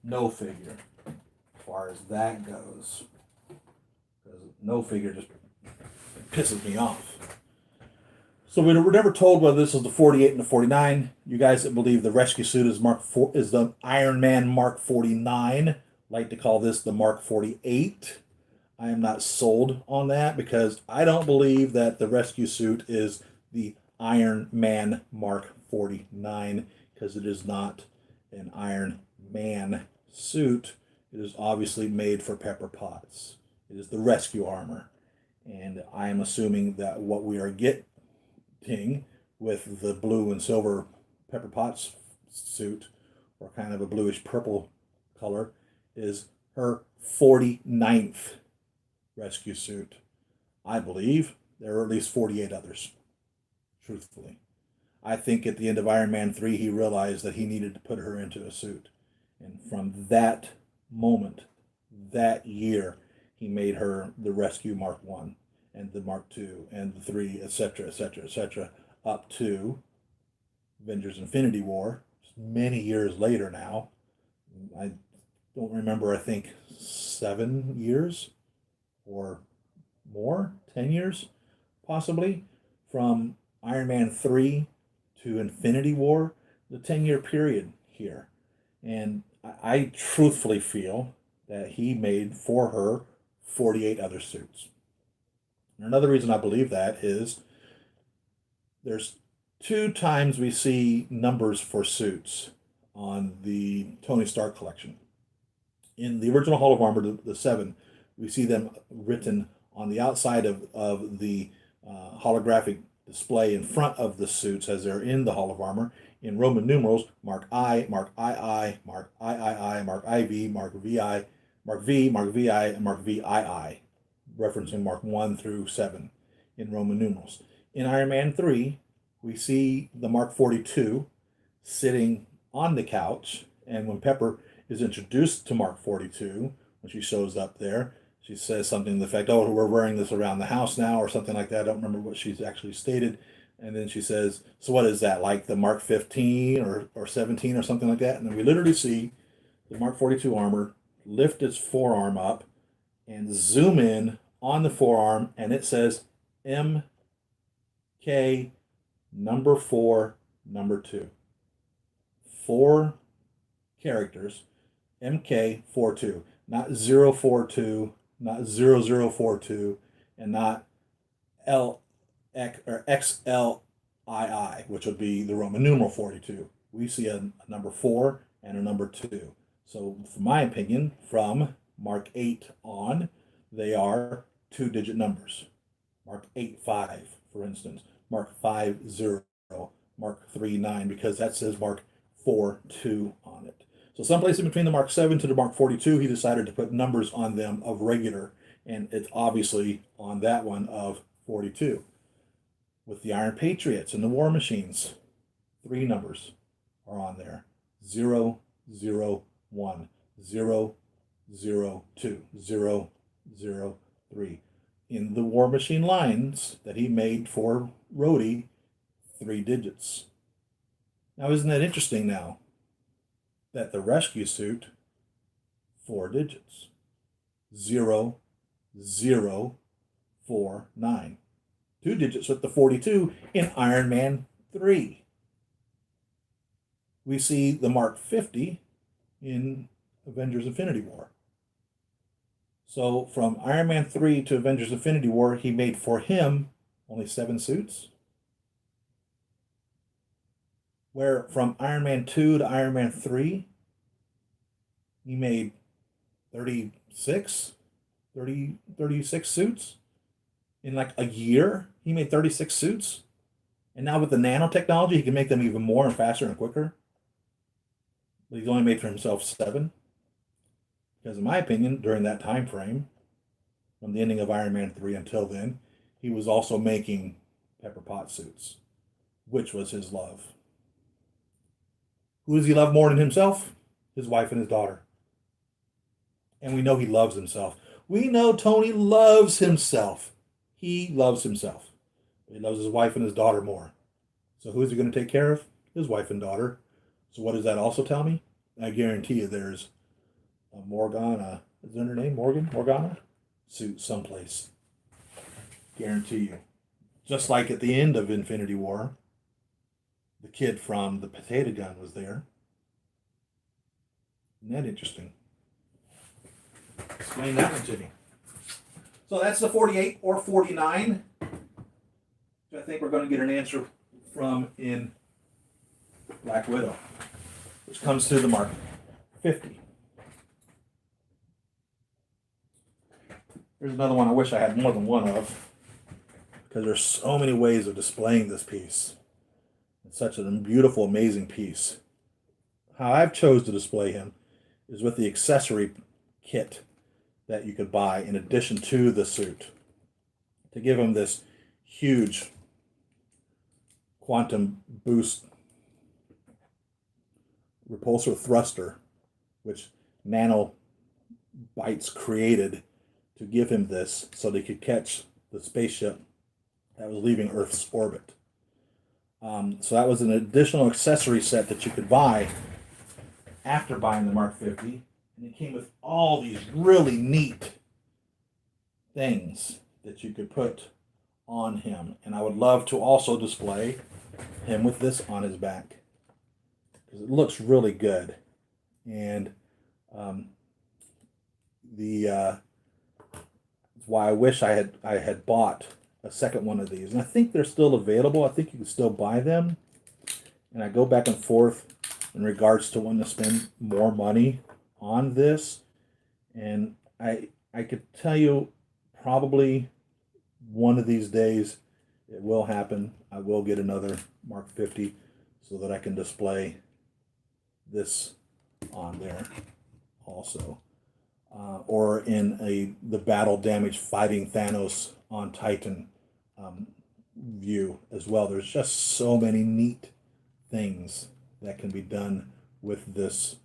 no figure, as far as that goes. Because no figure just pisses me off. So we were never told whether this is the 48 and the 49. You guys that believe the rescue suit is the Iron Man Mark 49 like to call this the Mark 48. I am not sold on that because I don't believe that the rescue suit is the Iron Man Mark 49 because it is not an Iron Man suit. It is obviously made for Pepper Potts. It is the rescue armor. And I am assuming that what we are getting with the blue and silver Pepper Potts suit, or kind of a bluish purple color, is her 49th rescue suit. I believe there are at least 48 others, truthfully. I think at the end of Iron Man 3, he realized that he needed to put her into a suit. And from that moment, that year, he made her the Rescue Mark 1 and the Mark 2 and the 3, etc., etc., etc., up to Avengers Infinity War, many years later now. I don't remember, I think 7 years or more, 10 years possibly, from Iron Man 3 to Infinity War, the 10-year period here. And I truthfully feel that he made for her 48 other suits. And another reason I believe that is there's 2 times we see numbers for suits on the Tony Stark collection. In the original Hall of Armor, the 7, we see them written on the outside of the holographic display in front of the suits as they're in the Hall of Armor in Roman numerals: Mark I, Mark II, Mark III, Mark IV, Mark VI, Mark V, Mark VI, and Mark VII, referencing Mark 1 through 7 in Roman numerals. In Iron Man 3, we see the Mark 42 sitting on the couch, and when Pepper is introduced to Mark 42, when she shows up there, she says something to the effect, "Oh, we're wearing this around the house now," or something like that. I don't remember what she's actually stated. And then she says, "So what is that, like the Mark 15 or 17 or something like that?" And then we literally see the Mark 42 armor lift its forearm up and zoom in on the forearm, and it says MK number 4, number 2. 4 characters, MK42, not 042, not 0042, and not XLII, which would be the Roman numeral 42. We see a number 4 and a number 2. So, from my opinion, from Mark 8 on, they are 2-digit numbers. Mark 8-5, for instance. Mark 5-0, Mark 3-9, because that says Mark 4-2 on it. So someplace in between the Mark 7 to the Mark 42, he decided to put numbers on them of regular, and it's obviously on that one of 42. With the Iron Patriots and the War Machines, 3 numbers are on there: 0, 0, 1, 0, 0, 2, 0, 0, 3. In the War Machine lines that he made for Rhodey, 3 digits. Now, isn't that interesting now? That the rescue suit, 4 digits. 0, 0, 4, 9. 2 digits with the 42 in Iron Man 3. We see the Mark 50 in Avengers Infinity War. So from Iron Man 3 to Avengers Infinity War, he made for him only 7 suits. Where from Iron Man 2 to Iron Man 3, he made 36, 36 suits. In like a year, he made 36 suits. And now with the nanotechnology, he can make them even more and faster and quicker. But he's only made for himself 7. Because in my opinion, during that time frame, from the ending of Iron Man 3 until then, he was also making Pepper Potts suits, which was his love. Who does he love more than himself? His wife and his daughter. And we know he loves himself. We know Tony loves himself. He loves himself. He loves his wife and his daughter more. So who is he going to take care of? His wife and daughter. So what does that also tell me? I guarantee you there's a Morgana. Is that her name? Morgana? Suit someplace. Guarantee you. Just like at the end of Infinity War, the kid from the potato gun was there. Isn't that interesting? Explain that one to me. So that's the 48 or 49. I think we're going to get an answer from in Black Widow, which comes to the mark 50. Here's another one I wish I had more than one of, because there's so many ways of displaying this piece. It's such a beautiful, amazing piece. How I've chose to display him is with the accessory kit that you could buy in addition to the suit to give him this huge quantum boost repulsor thruster, which nanobites created to give him this so they could catch the spaceship that was leaving Earth's orbit. So that was an additional accessory set that you could buy after buying the Mark 50. And it came with all these really neat things that you could put on him. And I would love to also display him with this on his back, because it looks really good. And that's why I wish I had bought a second one of these. And I think they're still available. I think you can still buy them. And I go back and forth in regards to wanting to spend more money on this. And I could tell you probably one of these days it will happen. I will get another Mark 50 so that I can display this on there also. Or in the battle damage fighting Thanos on Titan view as well. There's just so many neat things that can be done with this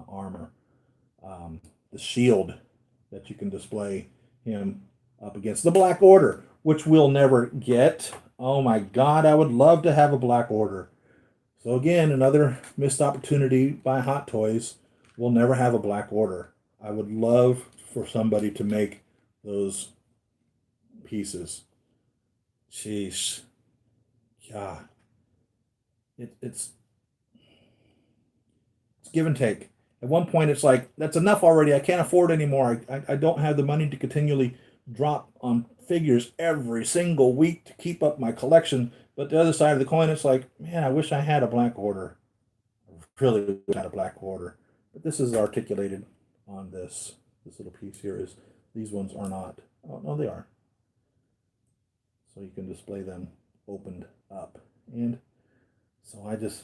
armor. The shield that you can display him up against. The Black Order, which we'll never get. Oh my God, I would love to have a Black Order. So again, another missed opportunity by Hot Toys. We'll never have a Black Order. I would love for somebody to make those pieces. Sheesh. Yeah. It's give and take. At one point, it's like, that's enough already. I can't afford anymore. I don't have the money to continually drop on figures every single week to keep up my collection. But the other side of the coin, it's like, man, I wish I had a Black Order. I really wish I had a Black Order. But this is articulated on this little piece here. Is these ones are not. Oh, no, they are. So you can display them opened up. And so I just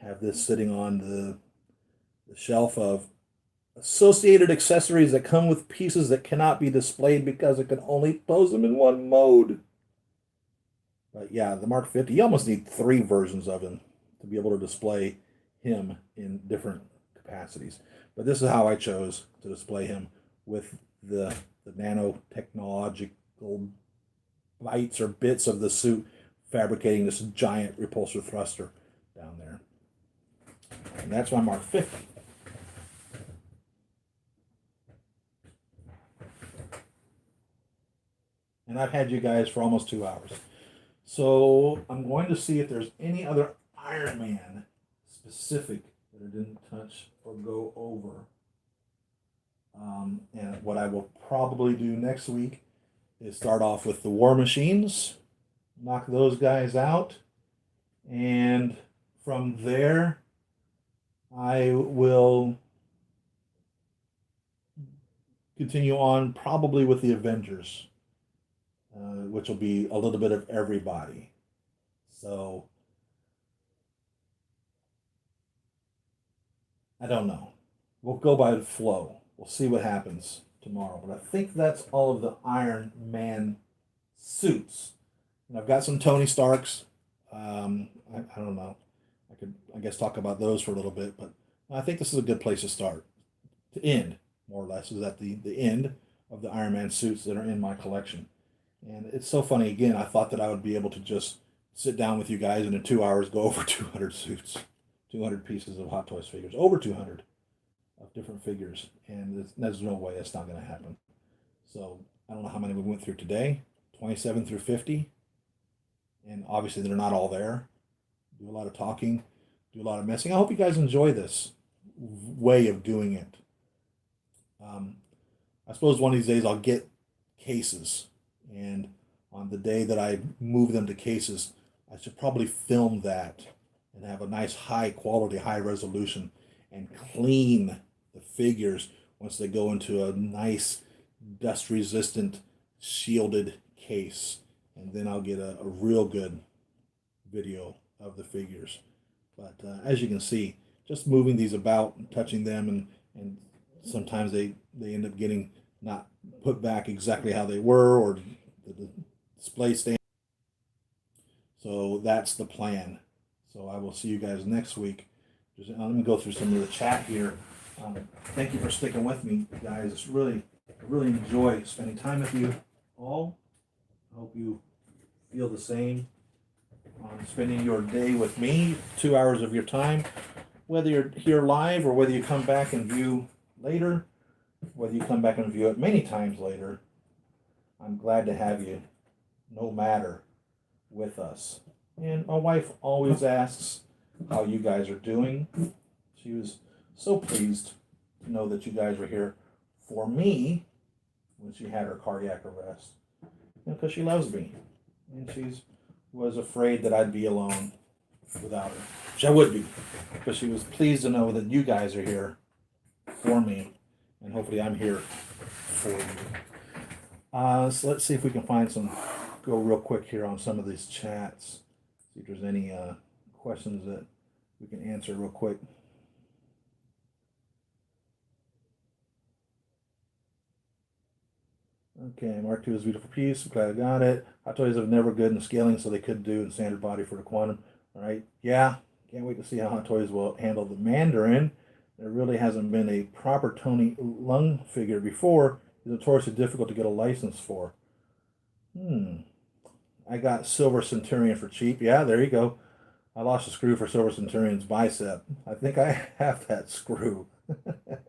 have this sitting on the shelf of associated accessories that come with pieces that cannot be displayed because it can only pose them in one mode. But yeah, the Mark 50, you almost need 3 versions of him to be able to display him in different capacities. But this is how I chose to display him, with the nanotechnological bites or bits of the suit fabricating this giant repulsor thruster down there. And that's my Mark 50. And I've had you guys for almost 2 hours. So I'm going to see if there's any other Iron Man specific that I didn't touch or go over. And what I will probably do next week is start off with the War Machines, knock those guys out, and from there I will continue on probably with the Avengers, which will be a little bit of everybody. So I don't know. We'll go by the flow. We'll see what happens tomorrow. But I think that's all of the Iron Man suits. And I've got some Tony Starks. I don't know. I could, I guess, talk about those for a little bit, but I think this is a good place to start. To end, more or less, is at the end of the Iron Man suits that are in my collection. And it's so funny. Again, I thought that I would be able to just sit down with you guys and in 2 hours go over 200 suits, 200 pieces of Hot Toys figures, over 200 of different figures. And there's no way that's not going to happen. So I don't know how many we went through today, 27 through 50. And obviously they're not all there. Do a lot of talking, do a lot of messing. I hope you guys enjoy this way of doing it. Um, I suppose one of these days I'll get cases, and on the day that I move them to cases, I should probably film that and have a nice high quality, high resolution, and clean the figures once they go into a nice dust resistant shielded case, and then I'll get a real good video of the figures. But as you can see, just moving these about and touching them, and sometimes they end up getting not put back exactly how they were, or the display stand. So that's the plan. So I will see you guys next week. Just, let me go through some of the chat here. Thank you for sticking with me, guys. It's really, I really enjoy spending time with you all. I hope you feel the same on spending your day with me, 2 hours of your time, whether you're here live or whether you come back and view later, whether you come back and view it many times later. I'm glad to have you, no matter, with us. And my wife always asks how you guys are doing. She was so pleased to know that you guys were here for me when she had her cardiac arrest, because she loves me, and she's was afraid that I'd be alone without her, which I would be, but she was pleased to know that you guys are here for me, and hopefully I'm here for you. So let's see if we can find some, go real quick here on some of these chats, see if there's any questions that we can answer real quick. Okay, Mark II is a beautiful piece. I'm glad I got it. Hot Toys have never good in scaling, so they could do in standard body for the Quantum. All right, yeah, can't wait to see how Hot Toys will handle the Mandarin. There really hasn't been a proper Tony Lung figure before. It's notoriously difficult to get a license for. I got Silver Centurion for cheap. Yeah, there you go. I lost a screw for Silver Centurion's bicep. I think I have that screw.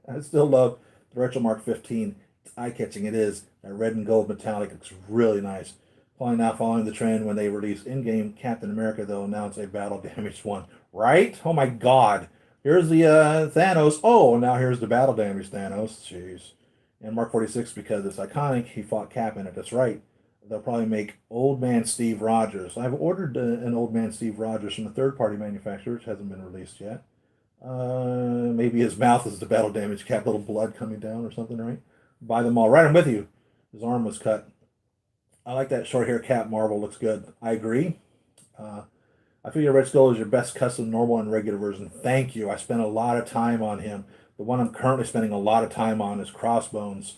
I still love the Retro Mark 15. It's eye-catching. It is. That red and gold metallic looks really nice. Following the trend when they released in-game Captain America, they'll announce a battle damaged one. Right? Oh my God. Here's the Thanos. Oh, now here's the battle damaged Thanos. Jeez. And Mark 46, because it's iconic, he fought Cap in it. That's right. They'll probably make Old Man Steve Rogers. I've ordered an Old Man Steve Rogers from a third-party manufacturer, which hasn't been released yet. Maybe his mouth is the battle damage Cap, little blood coming down or something, right? Buy them all. Right, I'm with you. His arm was cut. I like that short hair Cap Marvel. Looks good. I agree. I feel your Red Skull is your best custom normal and regular version. Thank you. I spent a lot of time on him. The one I'm currently spending a lot of time on is Crossbones.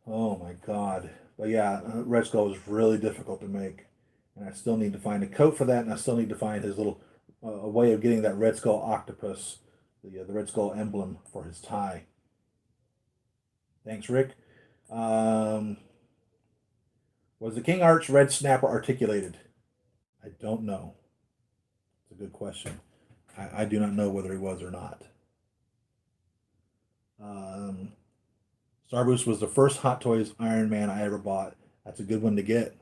Oh my God. But yeah, Red Skull is really difficult to make. And I still need to find a coat for that, and I still need to find his little a way of getting that Red Skull octopus, the Red Skull emblem for his tie. Thanks, Rick. Was the King Arch Red Snapper articulated? I don't know. It's a good question. I do not know whether he was or not. Starboost was the first Hot Toys Iron Man I ever bought. That's a good one to get.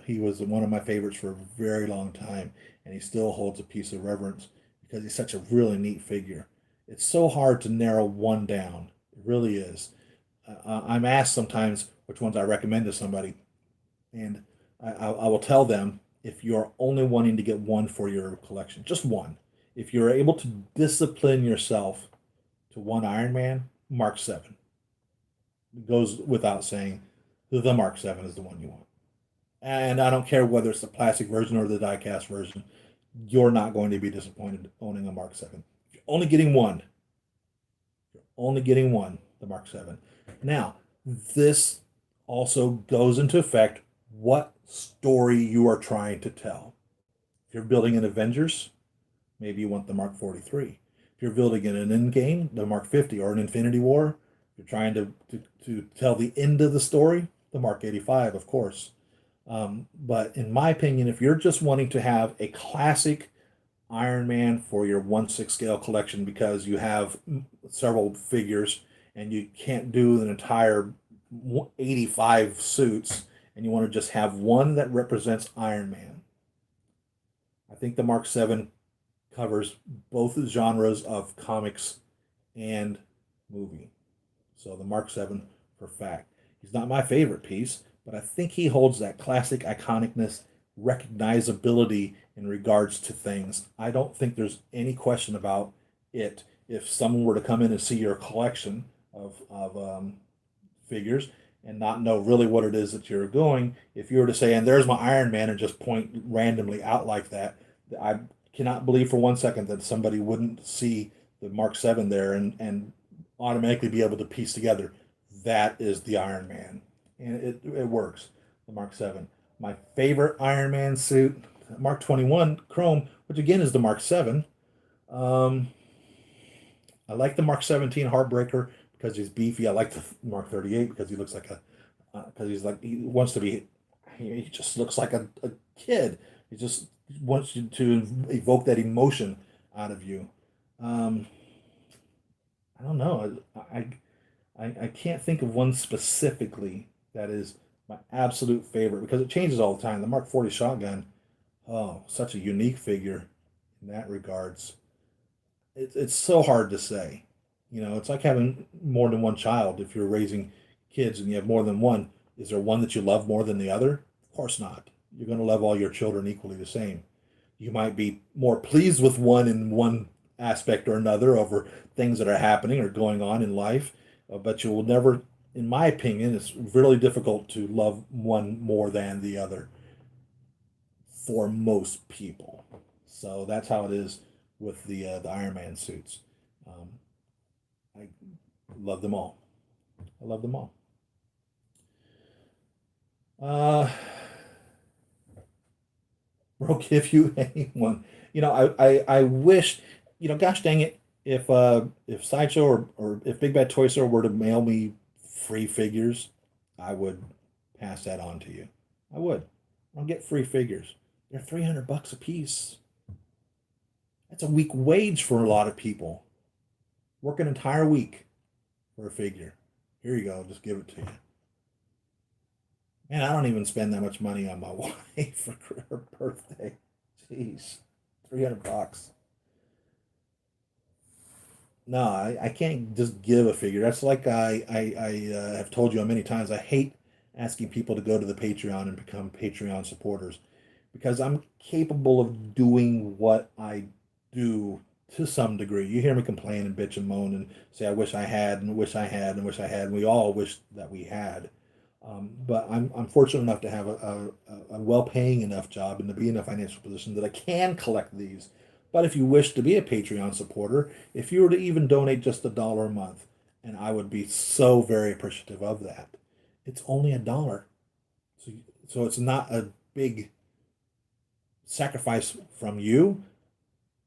He was one of my favorites for a very long time, and he still holds a piece of reverence because he's such a really neat figure. It's so hard to narrow one down. It really is. I'm asked sometimes which ones I recommend to somebody, and I will tell them if you're only wanting to get one for your collection, just one. If you're able to discipline yourself to one Iron Man, Mark 7. It goes without saying, the Mark 7 is the one you want. And I don't care whether it's the plastic version or the die-cast version, you're not going to be disappointed owning a Mark 7. If you're only getting one, the Mark 7. Now, this also goes into effect what story you are trying to tell. If you're building an Avengers, maybe you want the Mark 43. If you're building an Endgame, the Mark 50, or an Infinity War, if you're trying to tell the end of the story, the Mark 85, of course. But in my opinion, if you're just wanting to have a classic Iron Man for your 1/6 scale collection because you have several figures and you can't do an entire 85 suits and you want to just have one that represents Iron Man, I think the Mark 7 covers both genres of comics and movie. So the Mark 7 for fact. He's not my favorite piece, but I think he holds that classic iconicness, recognizability in regards to things. I don't think there's any question about it. If someone were to come in and see your collection of figures and not know really what it is that you're going, if you were to say, and there's my Iron Man, and just point randomly out like that, I cannot believe for 1 second that somebody wouldn't see the Mark 7 there and automatically be able to piece together that is the Iron Man. And it works, the Mark 7. My favorite Iron Man suit, Mark 21 Chrome, which again is the Mark 7. Um, I like the Mark 17 Heartbreaker because he's beefy. I like the Mark 38 because he looks like because he's like, he wants to be, he just looks like a kid. He just wants you to evoke that emotion out of you. Um, I don't know. I can't think of one specifically that is my absolute favorite because it changes all the time. The Mark 40 shotgun, oh, such a unique figure in that regards. It's so hard to say. You know, it's like having more than one child. If you're raising kids and you have more than one, is there one that you love more than the other? Of course not. You're going to love all your children equally the same. You might be more pleased with one in one aspect or another over things that are happening or going on in life, but you will never, in my opinion, it's really difficult to love one more than the other for most people. So that's how it is with the Iron Man suits. Um, I love them all. I love them all. Uh, bro, give you anyone? You know, I wish, you know, gosh dang it, if Sideshow or if Big Bad Toy Store were to mail me free figures, I would pass that on to you. I would. I'll get free figures. They're $300 a piece. That's a week wage for a lot of people. Work an entire week for a figure. Here you go. Just give it to you. Man, I don't even spend that much money on my wife for her birthday. Jeez, $300. No, I can't just give a figure. That's like I have told you many times. I hate asking people to go to the Patreon and become Patreon supporters because I'm capable of doing what I do to some degree. You hear me complain and bitch and moan and say I wish I had and wish I had and wish I had. And we all wish that we had. But I'm fortunate enough to have a well-paying enough job and to be in a financial position that I can collect these. But if you wish to be a Patreon supporter, if you were to even donate just $1 a month, and I would be so very appreciative of that. It's only $1. So, so it's not a big sacrifice from you,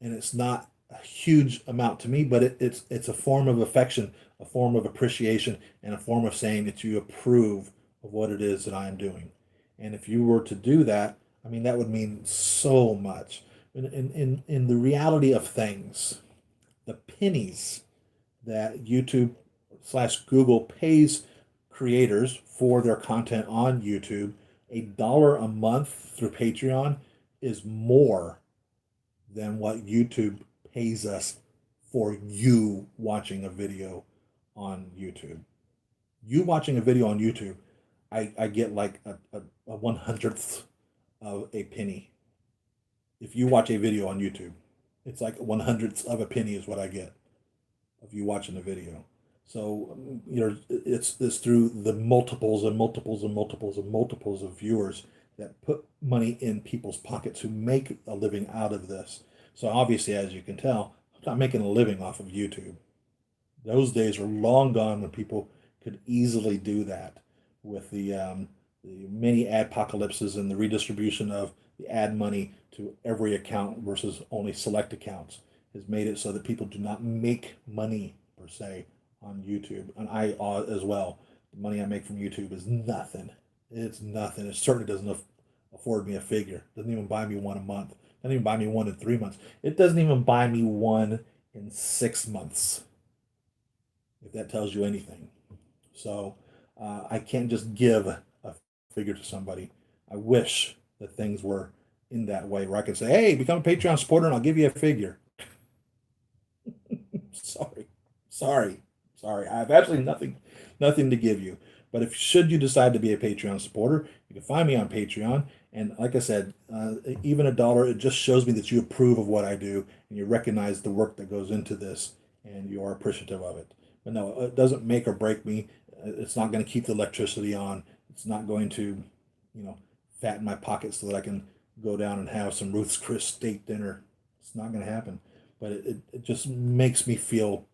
and it's not a huge amount to me, but it's a form of affection, a form of appreciation, and a form of saying that you approve of what it is that I am doing. And if you were to do that, I mean, that would mean so much. In the reality of things, the pennies that YouTube/Google pays creators for their content on YouTube, $1 a month through Patreon is more than what YouTube pays us for you watching a video on YouTube. You watching a video on YouTube, I get like a 100th of a penny. If you watch a video on YouTube, it's like 100th of a penny is what I get of you watching the video. So it's through the multiples and multiples and multiples and multiples of viewers that put money in people's pockets who make a living out of this. So obviously, as you can tell, I'm not making a living off of YouTube. Those days are long gone when people could easily do that with the many adpocalypses and the redistribution of the ad money to every account versus only select accounts has made it so that people do not make money per se on YouTube. And I as well. The money I make from YouTube is nothing. It's nothing. It certainly doesn't afford me a figure. It doesn't even buy me one a month. It doesn't even buy me one in 3 months. It doesn't even buy me one in 6 months, if that tells you anything. So I can't just give a figure to somebody. I wish that things were in that way where I could say, hey, become a Patreon supporter and I'll give you a figure. sorry, sorry, sorry. I have absolutely nothing to give you. But if should you decide to be a Patreon supporter, you can find me on Patreon. And like I said, even $1, it just shows me that you approve of what I do and you recognize the work that goes into this and you are appreciative of it. But no, it doesn't make or break me. It's not going to keep the electricity on. It's not going to, fatten my pockets so that I can go down and have some Ruth's Chris steak dinner. It's not going to happen. But it just makes me feel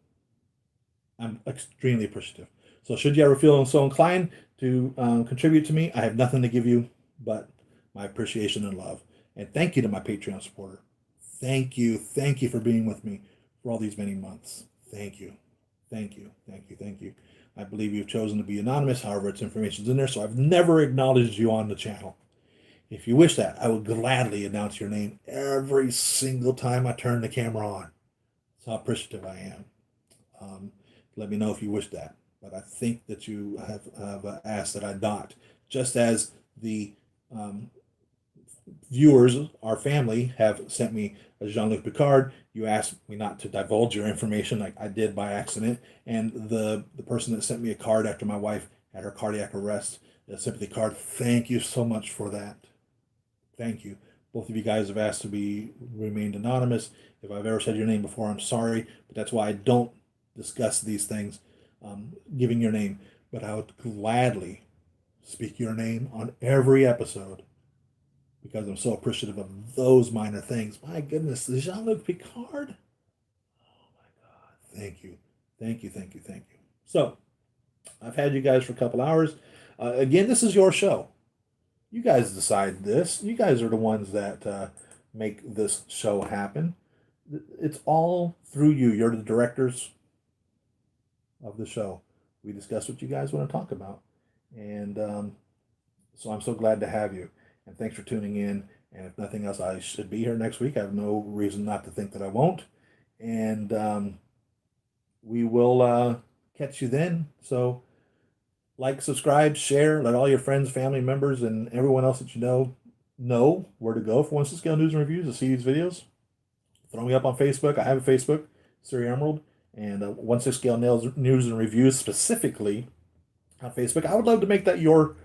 I'm extremely appreciative. So should you ever feel so inclined to contribute to me, I have nothing to give you but my appreciation and love. And thank you to my Patreon supporter. Thank you. Thank you for being with me for all these many months. Thank you. Thank you. Thank you. Thank you. I believe you've chosen to be anonymous. However, its information's in there, so I've never acknowledged you on the channel. If you wish that, I would gladly announce your name every single time I turn the camera on. That's how appreciative I am. Let me know if you wish that. But I think that you have asked that I not. Just as the viewers, our family, have sent me a Jean-Luc Picard. You asked me not to divulge your information like I did by accident. And the person that sent me a card after my wife had her cardiac arrest, a sympathy card, thank you so much for that. Thank you. Both of you guys have asked to be remained anonymous. If I've ever said your name before, I'm sorry, but that's why I don't discuss these things, giving your name. But I would gladly speak your name on every episode because I'm so appreciative of those minor things. My goodness, the Jean-Luc Picard. Oh my God. Thank you. Thank you. Thank you. Thank you. So I've had you guys for a couple hours. Again, this is your show. You guys decide this. You guys are the ones that make this show happen. It's all through you. You're the directors of the show. We discuss what you guys want to talk about. And so I'm so glad to have you. And thanks for tuning in. And if nothing else, I should be here next week. I have no reason not to think that I won't. And we will catch you then. So like, subscribe, share, let all your friends, family members, and everyone else that you know where to go for 1/6 Scale News and Reviews to see these videos. Throw me up on Facebook. I have a Facebook, Siri Emerald, and 1/6 Scale News and Reviews specifically on Facebook. I would love to make that your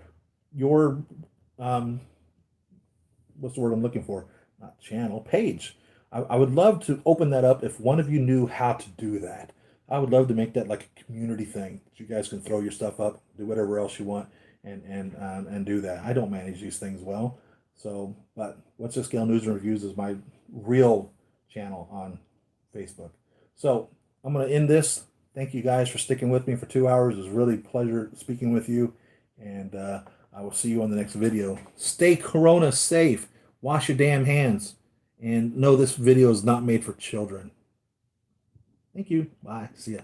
what's the word I'm looking for? Not channel, page. I would love to open that up if one of you knew how to do that. I would love to make that like a community thing. You guys can throw your stuff up, do whatever else you want, and do that. I don't manage these things well, so but 1/6 Scale News and Reviews is my real channel on Facebook. So I'm going to end this. Thank you guys for sticking with me for 2 hours. It was really a pleasure speaking with you, and I will see you on the next video. Stay Corona safe. Wash your damn hands, and know this video is not made for children. Thank you. Bye. See ya.